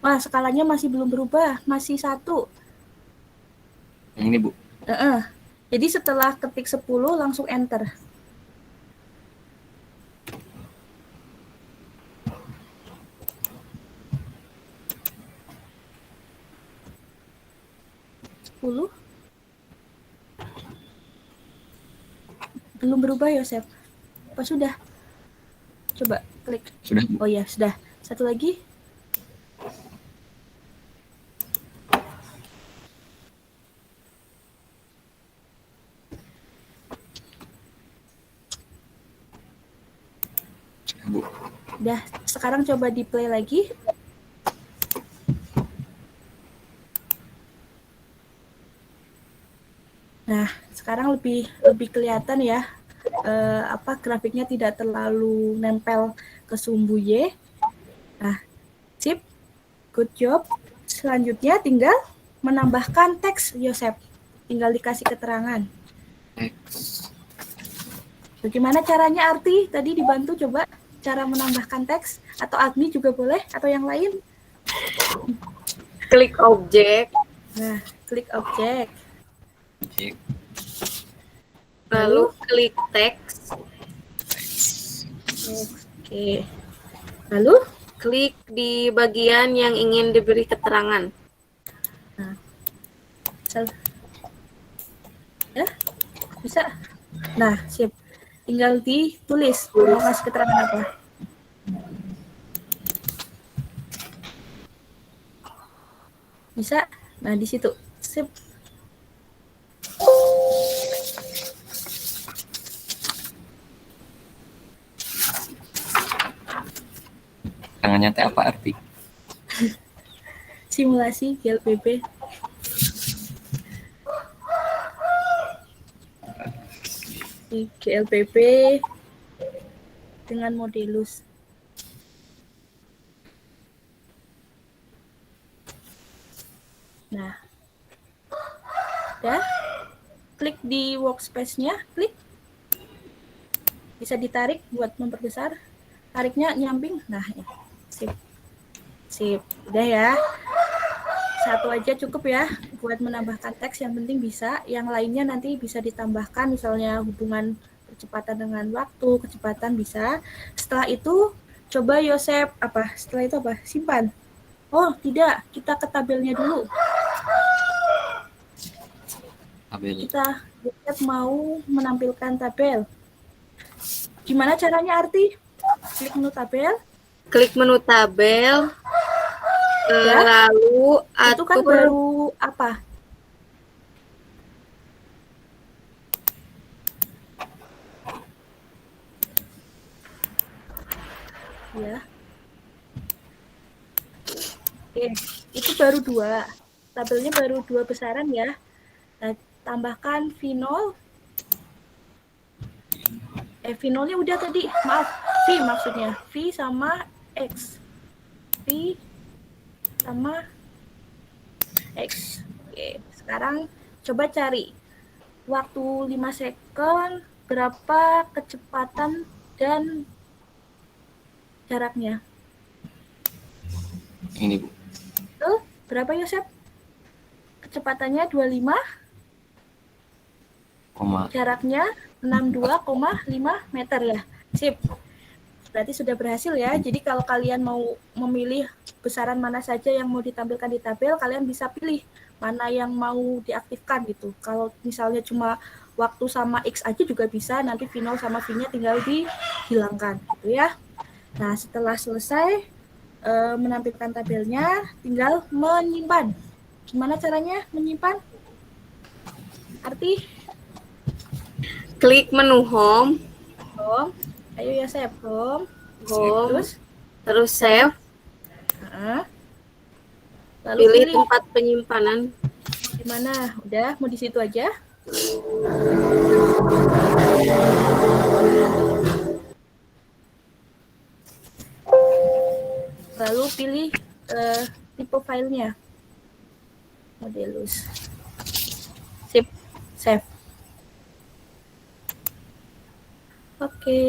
Wah, skalanya masih belum berubah, masih 1. Yang ini, Bu. Jadi setelah ketik 10 langsung enter. Belum berubah, Yosep. Apa sudah? Coba klik. Sudah, Bu. Oh ya, sudah. Satu lagi. Sudah, Bu. Udah, sekarang coba di play lagi. Nah, sekarang lebih kelihatan ya, grafiknya tidak terlalu nempel ke sumbu Y. Nah, sip, good job. Selanjutnya tinggal menambahkan teks, Yosep. Tinggal dikasih keterangan. X. Bagaimana caranya, Arti? Tadi dibantu coba cara menambahkan teks, atau Agni juga boleh, atau yang lain. Klik objek, Nah, klik objek. Objek. lalu klik teks, Oke. Lalu, klik di bagian yang ingin diberi keterangan. ya, bisa. Nah, sip. Tinggal ditulis mau kasih keterangan apa. Bisa. Nah, di situ. Sip. Tangannya teh apa arti? Simulasi GLPP. GLPP dengan Modelus. Nah, udah. Klik di workspace-nya, klik. Bisa ditarik buat memperbesar. Tariknya nyamping. Nah, ya. Sip. Sip. Udah ya. Satu aja cukup ya buat menambahkan teks, yang penting bisa. Yang lainnya nanti bisa ditambahkan, misalnya hubungan kecepatan dengan waktu, kecepatan bisa. Setelah itu coba Yosep setelah itu simpan. Oh, tidak, kita ke tabelnya dulu. Tabel. Yosep mau menampilkan tabel. Gimana caranya, Arti? Klik menu tabel. Klik menu tabel, Ya. lalu Itu kan atur baru apa? Ya. Oke, itu baru 2. Tabelnya baru 2 besaran ya. Nah, tambahkan V0. V0-nya udah tadi. Maaf, V maksudnya. V sama X. V sama X. Oke, sekarang coba cari waktu 5 second, berapa kecepatan dan jaraknya. Ini, Bu. Tuh, berapa Yosep? Kecepatannya 25, jaraknya 62,5 meter ya. Sip. Berarti sudah berhasil ya. Jadi kalau kalian mau memilih besaran mana saja yang mau ditampilkan di tabel, kalian bisa pilih mana yang mau diaktifkan gitu. Kalau misalnya cuma waktu sama X aja juga bisa, nanti V0 sama V-nya tinggal dihilangkan gitu ya. Nah, setelah selesai menampilkan tabelnya, tinggal menyimpan. Gimana caranya menyimpan? Arti? klik menu home, Home. Ayo ya, Sep. Home. home, Terus, terus save, heeh. Lalu pilih pilih tempat penyimpanan. di mana. Udah, mau di situ aja. Lalu pilih tipe filenya. Modelus. Sip. Save. Oke.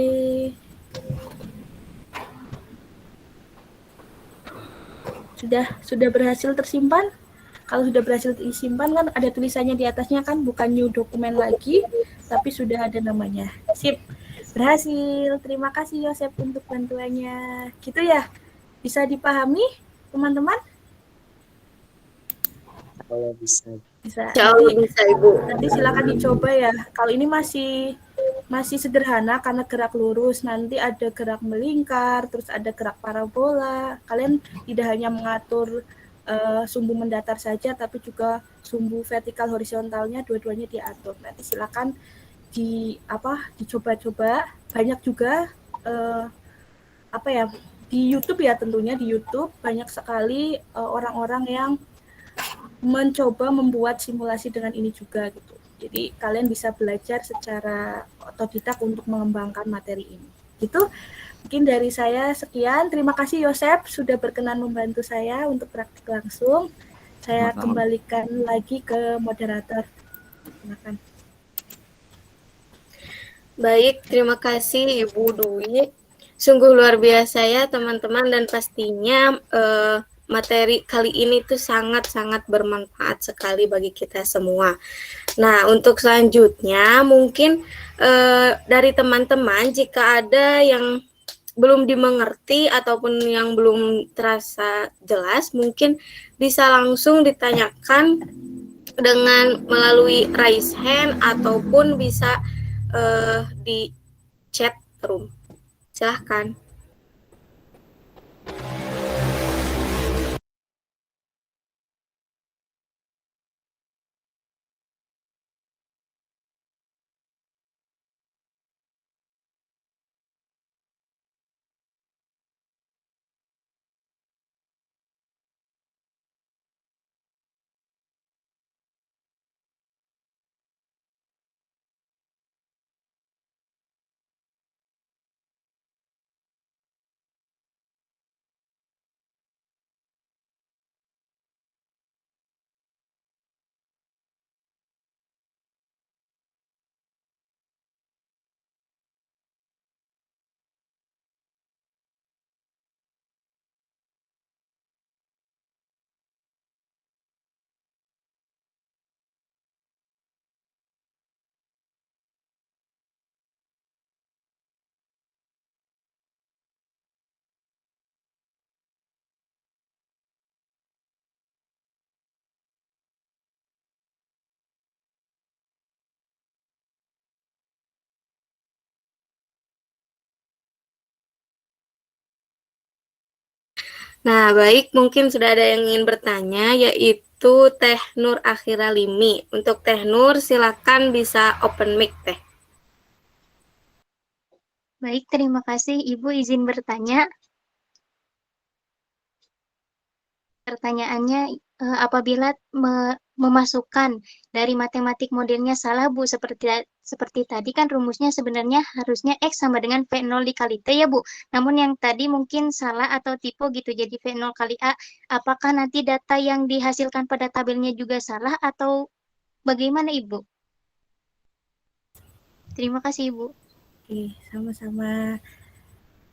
Sudah berhasil tersimpan? Kalau sudah berhasil disimpan kan ada tulisannya di atasnya kan, bukan new dokumen lagi, tapi sudah ada namanya. Sip. Berhasil. Terima kasih Yosep untuk bantuannya. Gitu ya. Bisa dipahami, teman-teman? Kalau bisa. Bisa. Insya Allah bisa, Ibu. Nanti silakan dicoba ya. Kalau ini masih sederhana karena gerak lurus, nanti ada gerak melingkar, terus ada gerak parabola. Kalian tidak hanya mengatur sumbu mendatar saja, tapi juga sumbu vertikal horizontalnya dua-duanya diatur. Nanti silakan dicoba-coba. Banyak juga di YouTube ya, tentunya di YouTube banyak sekali orang-orang yang mencoba membuat simulasi dengan ini juga gitu. Jadi kalian bisa belajar secara otodidak untuk mengembangkan materi ini. Gitu. Mungkin dari saya sekian. Terima kasih Yosep sudah berkenan membantu saya untuk praktik langsung. Saya kembalikan lagi ke moderator. Silakan. Baik, terima kasih Ibu Dwi. Sungguh luar biasa ya teman-teman, dan pastinya materi kali ini tuh sangat-sangat bermanfaat sekali bagi kita semua. Nah, untuk selanjutnya mungkin dari teman-teman jika ada yang belum dimengerti ataupun yang belum terasa jelas, mungkin bisa langsung ditanyakan dengan melalui raise hand ataupun bisa di chat room. Silahkan. Nah, baik, mungkin sudah ada yang ingin bertanya, yaitu Teh Nur Akhiralimi. Untuk Teh Nur, silakan bisa open mic, Teh. Baik, terima kasih. Ibu izin bertanya. Pertanyaannya, apabila memasukkan dari matematik modelnya salah, Bu, seperti tadi kan rumusnya sebenarnya harusnya X sama dengan V0 dikali T ya, Bu. Namun yang tadi mungkin salah atau tipe gitu, jadi V0 kali A. Apakah nanti data yang dihasilkan pada tabelnya juga salah atau bagaimana, Ibu? Terima kasih, Ibu. Oke, sama-sama.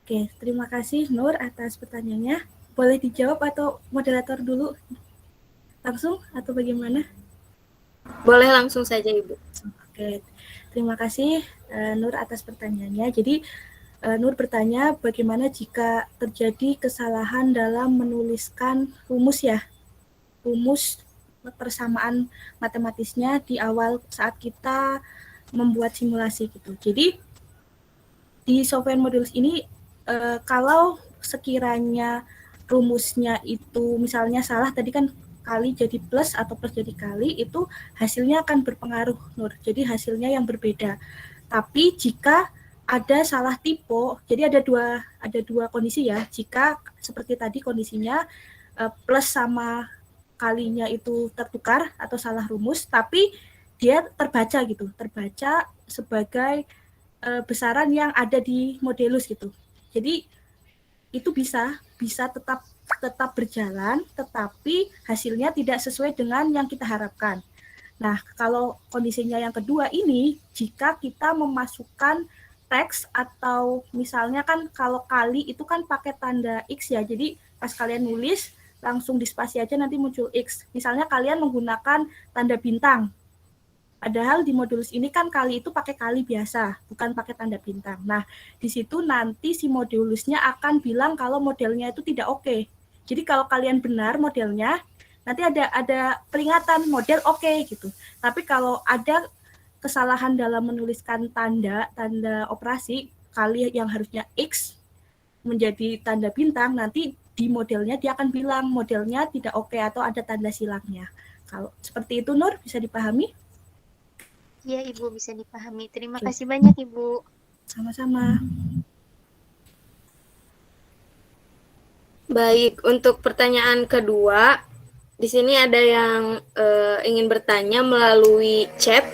Oke, terima kasih Nur atas pertanyaannya. Boleh dijawab atau moderator dulu? Langsung atau bagaimana? Boleh langsung saja, Ibu. Oke, terima kasih Nur atas pertanyaannya. Jadi Nur bertanya bagaimana jika terjadi kesalahan dalam menuliskan rumus ya, rumus persamaan matematisnya di awal saat kita membuat simulasi gitu. Jadi di software Modulus ini kalau sekiranya rumusnya itu misalnya salah, tadi kan kali jadi plus atau plus jadi kali, itu hasilnya akan berpengaruh, Nur. Jadi hasilnya yang berbeda. Tapi jika ada salah tipe, jadi ada dua kondisi ya. Jika seperti tadi kondisinya plus sama kalinya itu tertukar atau salah rumus, tapi dia terbaca gitu, terbaca sebagai besaran yang ada di Modelus gitu. Jadi itu bisa tetap berjalan, tetapi hasilnya tidak sesuai dengan yang kita harapkan. Nah, kalau kondisinya yang kedua ini, jika kita memasukkan teks atau misalnya kan kalau kali itu kan pakai tanda X ya, jadi pas kalian nulis langsung di spasi aja nanti muncul X. Misalnya kalian menggunakan tanda bintang. Padahal di modulus ini kan kali itu pakai kali biasa, bukan pakai tanda bintang. Nah, di situ nanti si modulusnya akan bilang kalau modelnya itu tidak oke. Jadi kalau kalian benar modelnya, nanti ada peringatan model oke gitu. Tapi kalau ada kesalahan dalam menuliskan tanda operasi, kali yang harusnya X menjadi tanda bintang, nanti di modelnya dia akan bilang modelnya tidak oke atau ada tanda silangnya. Kalau seperti itu Nur, bisa dipahami? Iya, Ibu, bisa dipahami. Terima kasih banyak, Ibu. Sama-sama. Baik, untuk pertanyaan kedua, di sini ada yang ingin bertanya melalui chat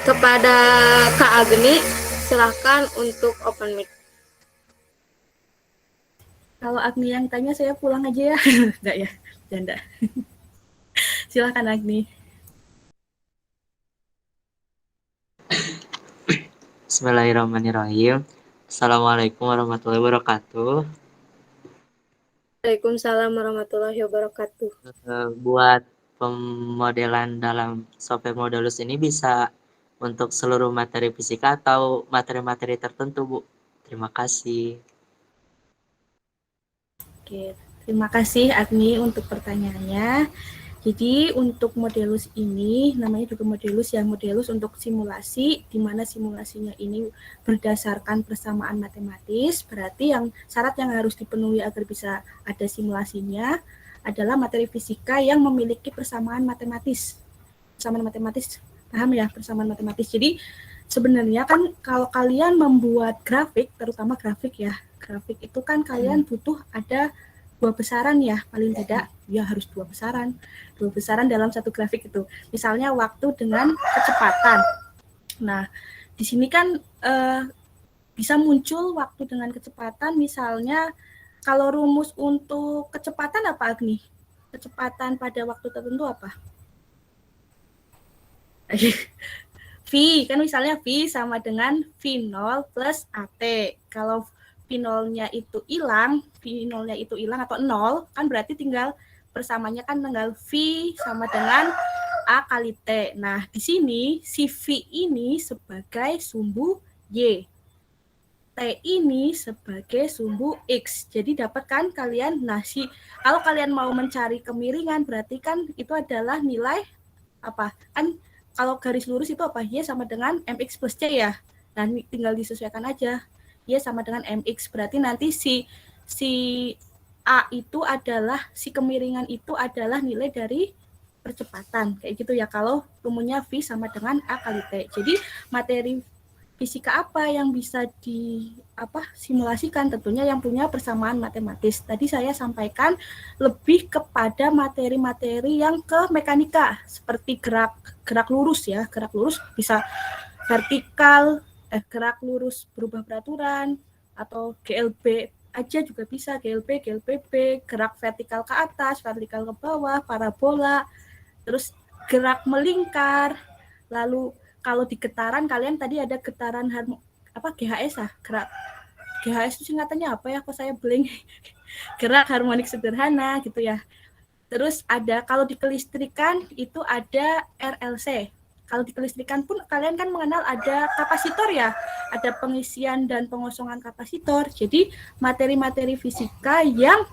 kepada Kak Agni. Silahkan untuk open mic. Kalau Agni yang tanya, saya pulang aja ya. Enggak ya, janda. Silahkan Agni. Bismillahirrahmanirrahim. Assalamualaikum warahmatullahi wabarakatuh. Waalaikumsalam warahmatullahi wabarakatuh. Buat pemodelan dalam software Modulus ini bisa untuk seluruh materi fisika atau materi-materi tertentu, Bu? Terima kasih. Oke, terima kasih Agni untuk pertanyaannya. Jadi untuk Modelus ini namanya juga Modelus ya, Modelus untuk simulasi, di mana simulasinya ini berdasarkan persamaan matematis. Berarti yang syarat yang harus dipenuhi agar bisa ada simulasinya adalah materi fisika yang memiliki persamaan matematis. Persamaan matematis, paham ya persamaan matematis. Jadi sebenarnya kan kalau kalian membuat grafik, terutama grafik ya, grafik itu kan kalian butuh ada dua besaran ya, paling tidak ya harus dua besaran dalam satu grafik itu. Misalnya waktu dengan kecepatan. Nah, di sini kan bisa muncul waktu dengan kecepatan, misalnya kalau rumus untuk kecepatan apa Agni? Kecepatan pada waktu tertentu apa? V, kan misalnya V sama dengan V0 plus AT. Kalau V0-nya itu hilang atau 0, kan berarti tinggal persamanya kan tinggal V sama dengan A kali T. Nah, di sini si V ini sebagai sumbu Y. T ini sebagai sumbu X. Jadi dapat kan kalian, kalau kalian mau mencari kemiringan, berarti kan itu adalah nilai apa? Kan kalau garis lurus itu apa? Y sama dengan MX plus C ya. Nah, tinggal disesuaikan aja. Y sama dengan MX. Berarti nanti si A itu adalah, si kemiringan itu adalah nilai dari percepatan. Kayak gitu ya, kalau rumusnya V sama dengan A kali T. Jadi materi fisika apa yang bisa simulasikan? Tentunya yang punya persamaan matematis. Tadi saya sampaikan lebih kepada materi-materi yang ke mekanika, seperti gerak lurus ya. Gerak lurus bisa vertikal, gerak lurus berubah peraturan, atau GLB aja juga bisa, GLB, GLBB, gerak vertikal ke atas, vertikal ke bawah, parabola, terus gerak melingkar. Lalu kalau di getaran, kalian tadi ada getaran GHS ah, gerak GHS itu singkatannya apa ya, kok saya blank. Gerak harmonik sederhana gitu ya. Terus ada, kalau di kelistrikan itu ada RLC. Kalau di kelistrikan pun kalian kan mengenal ada kapasitor ya, ada pengisian dan pengosongan kapasitor. Jadi materi-materi fisika yang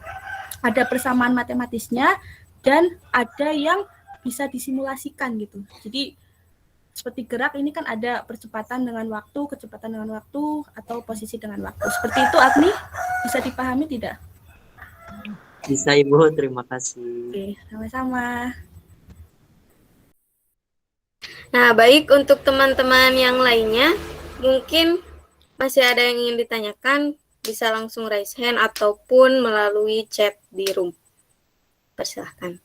ada persamaan matematisnya dan ada yang bisa disimulasikan gitu. Jadi seperti gerak ini kan ada percepatan dengan waktu, kecepatan dengan waktu, atau posisi dengan waktu. Seperti itu Agni, bisa dipahami tidak? Bisa Ibu, terima kasih. Oke, sama-sama. Nah, baik untuk teman-teman yang lainnya, Mungkin masih ada yang ingin ditanyakan, bisa langsung raise hand ataupun melalui chat di room. Persilahkan.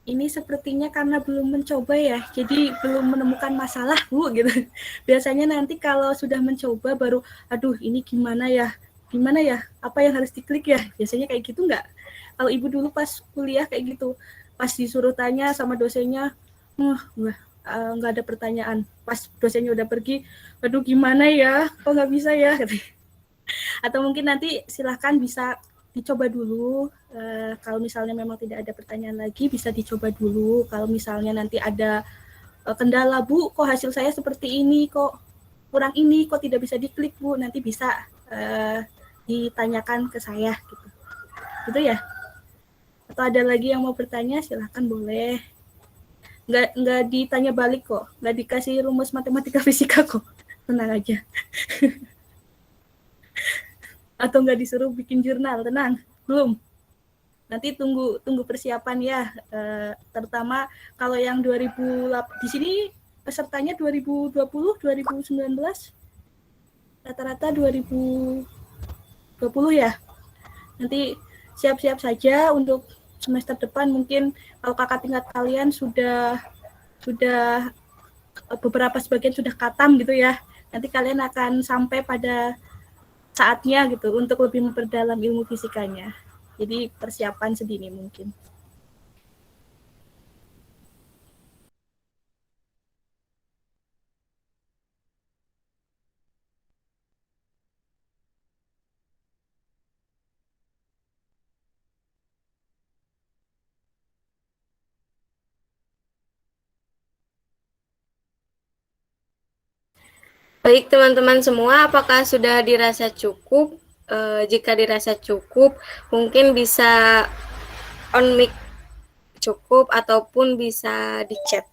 Ini sepertinya karena belum mencoba ya, jadi belum menemukan masalah, Bu, gitu. Biasanya nanti kalau sudah mencoba baru, aduh ini gimana ya, apa yang harus diklik ya, biasanya kayak gitu nggak? Kalau Ibu dulu pas kuliah kayak gitu, pas disuruh tanya sama dosennya, nggak ada pertanyaan. Pas dosennya udah pergi, aduh gimana ya, kok nggak bisa ya, atau mungkin nanti silahkan bisa dicoba dulu. Kalau misalnya memang tidak ada pertanyaan lagi, bisa dicoba dulu. Kalau misalnya nanti ada kendala, Bu, kok hasil saya seperti ini, kok kurang ini, kok tidak bisa diklik, Bu, nanti bisa ditanyakan ke saya, gitu. Gitu ya? Atau ada lagi yang mau bertanya, silahkan boleh. Nggak ditanya balik kok, nggak dikasih rumus matematika fisika kok. Tenang aja. Atau nggak disuruh bikin jurnal, tenang, belum. Nanti tunggu persiapan ya, terutama kalau yang 2008 di sini pesertanya 2020, 2019, rata-rata 2020 ya. Nanti siap-siap saja untuk semester depan. Mungkin kalau kakak tingkat kalian sudah beberapa sebagian sudah khatam gitu ya. Nanti kalian akan sampai pada saatnya gitu untuk lebih memperdalam ilmu fisikanya. Jadi persiapan sedini mungkin. Baik teman-teman semua, apakah sudah dirasa cukup? Jika dirasa cukup, mungkin bisa on mic cukup ataupun bisa di chat.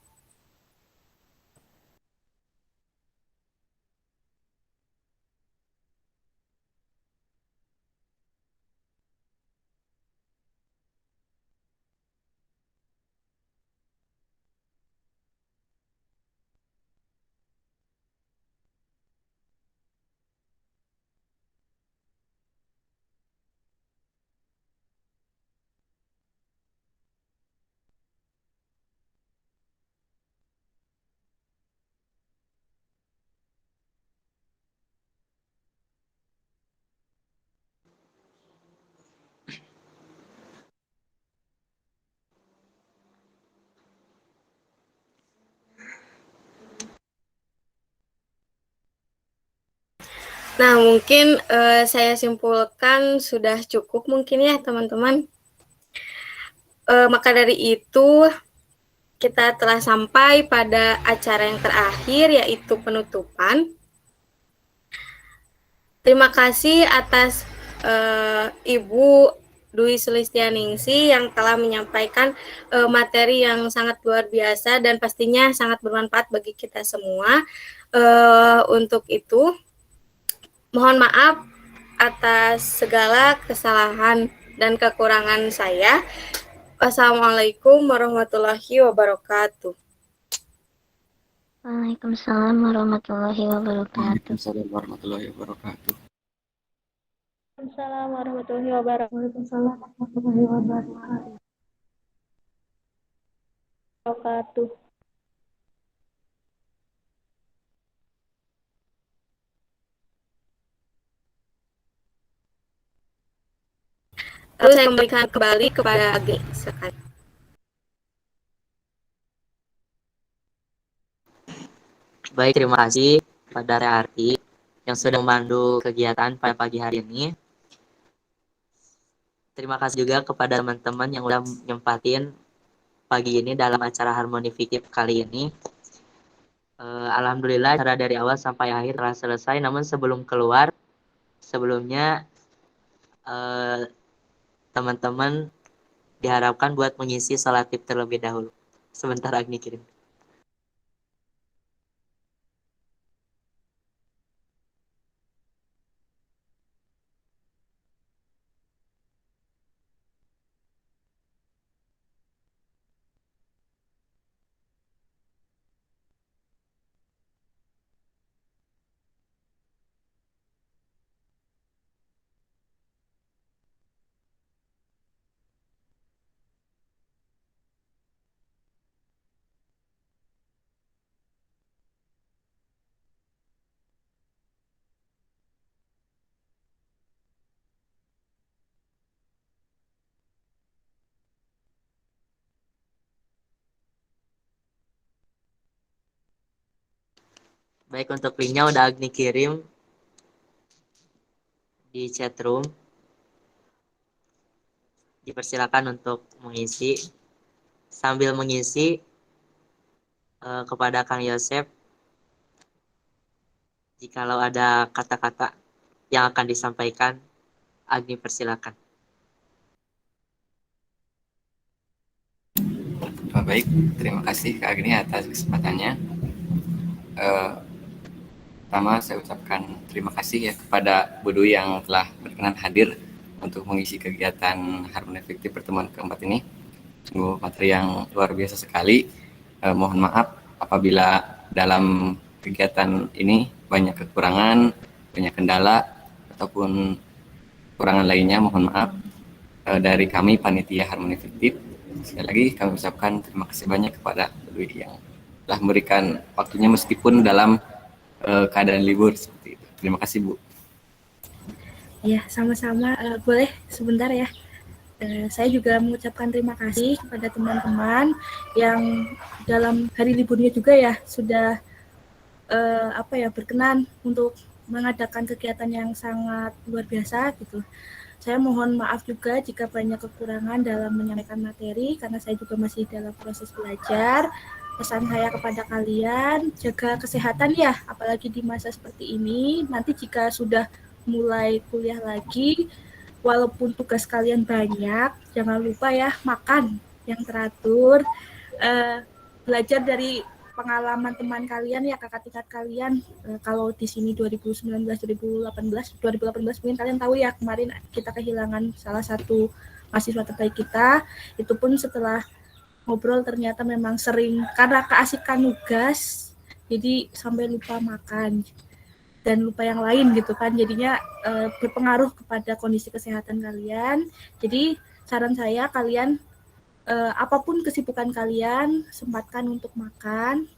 Nah, mungkin saya simpulkan sudah cukup mungkin ya teman-teman. Maka dari itu, kita telah sampai pada acara yang terakhir, yaitu penutupan. Terima kasih atas Ibu Dwi Sulistianingsih yang telah menyampaikan materi yang sangat luar biasa dan pastinya sangat bermanfaat bagi kita semua. Untuk itu, mohon maaf atas segala kesalahan dan kekurangan saya. Wassalamualaikum warahmatullahi wabarakatuh. Waalaikumsalam warahmatullahi wabarakatuh. Waalaikumsalam warahmatullahi wabarakatuh. Waalaikumsalam warahmatullahi wabarakatuh. Waalaikumsalam warahmatullahi wabarakatuh. Lalu saya kembalikan kembali kepada Agni. Silakan. Baik, terima kasih pada Rearti yang sudah memandu kegiatan pada pagi hari ini. Terima kasih juga kepada teman-teman yang sudah nyempatin pagi ini dalam acara Harmoni Fiktif kali ini. Alhamdulillah, acara dari awal sampai akhir telah selesai. Namun sebelum keluar, sebelumnya teman-teman diharapkan buat mengisi sholat tip terlebih dahulu. Sebentar Agni kirim. Baik, untuk linknya udah Agni kirim di chat room. Dipersilakan untuk mengisi. Sambil mengisi kepada Kang Yosep, jikalau ada kata-kata yang akan disampaikan, Agni persilakan. Baik, terima kasih Kak Agni atas kesempatannya. Pertama saya ucapkan terima kasih ya kepada Bu Dwi yang telah berkenan hadir untuk mengisi kegiatan Harmoni Fiktif pertemuan keempat ini. Sungguh materi yang luar biasa sekali. Mohon maaf apabila dalam kegiatan ini banyak kekurangan, banyak kendala, ataupun kekurangan lainnya. Mohon maaf dari kami panitia Harmoni Fiktif. Sekali lagi kami ucapkan terima kasih banyak kepada Bu Dwi yang telah memberikan waktunya meskipun dalam keadaan libur seperti itu. Terima kasih Bu. Ya, sama-sama. Boleh sebentar ya. Saya juga mengucapkan terima kasih kepada teman-teman yang dalam hari liburnya juga ya sudah berkenan untuk mengadakan kegiatan yang sangat luar biasa gitu. Saya mohon maaf juga jika banyak kekurangan dalam menyampaikan materi karena saya juga masih dalam proses belajar. Pesan saya kepada kalian, jaga kesehatan ya, apalagi di masa seperti ini. Nanti jika sudah mulai kuliah lagi, walaupun tugas kalian banyak, jangan lupa ya makan yang teratur. Belajar dari pengalaman teman kalian ya, kakak tingkat kalian. Kalau di sini 2019, 2018 mungkin kalian tahu ya, kemarin kita kehilangan salah satu mahasiswa terbaik kita. Itu pun setelah ngobrol ternyata memang sering karena keasikan nugas jadi sampai lupa makan dan lupa yang lain gitu kan, jadinya berpengaruh kepada kondisi kesehatan kalian. Jadi saran saya kalian apapun kesibukan kalian sempatkan untuk makan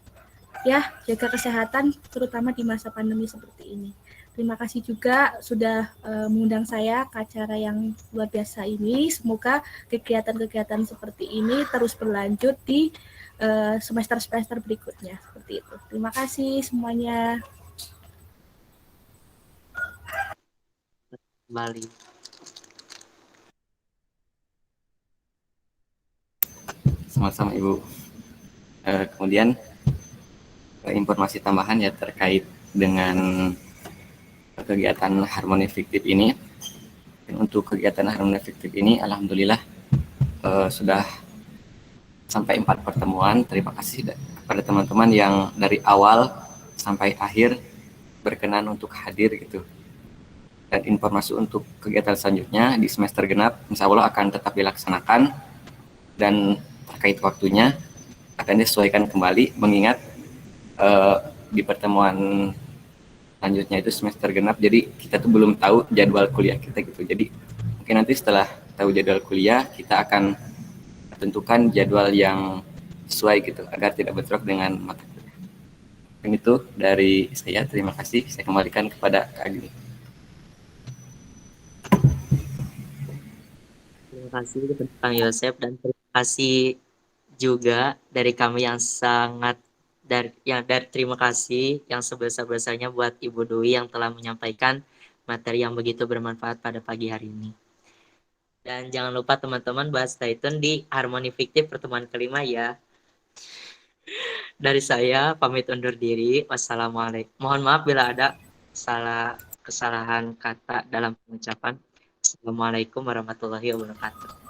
ya, jaga kesehatan terutama di masa pandemi seperti ini. Terima kasih juga sudah mengundang saya ke acara yang luar biasa ini. Semoga kegiatan-kegiatan seperti ini terus berlanjut di semester-semester berikutnya. Seperti itu. Terima kasih semuanya. Kembali. Sama-sama Ibu. Kemudian informasi tambahan ya terkait dengan kegiatan harmoni fiktif ini. Dan untuk kegiatan harmoni fiktif ini, alhamdulillah sudah sampai 4 pertemuan. Terima kasih kepada teman-teman yang dari awal sampai akhir berkenan untuk hadir gitu. Dan informasi untuk kegiatan selanjutnya di semester genap insya Allah akan tetap dilaksanakan, dan terkait waktunya akan disesuaikan kembali, mengingat di pertemuan selanjutnya itu semester genap, jadi kita tuh belum tahu jadwal kuliah kita gitu. Jadi mungkin nanti setelah tahu jadwal kuliah kita akan tentukan jadwal yang sesuai gitu agar tidak bentrok dengan mata kuliah. Dan itu dari saya, terima kasih. Saya kembalikan kepada Kak Agni. Terima kasih Kang Yosep, dan terima kasih juga dari kami yang terima kasih yang sebesar-besarnya buat Ibu Dwi yang telah menyampaikan materi yang begitu bermanfaat pada pagi hari ini. Dan jangan lupa teman-teman bahas stay tune di Harmoni Fiktif pertemuan kelima ya. Dari saya pamit undur diri. Wassalamualaikum. Mohon maaf bila ada kesalahan kata dalam pengucapan. Assalamualaikum warahmatullahi wabarakatuh.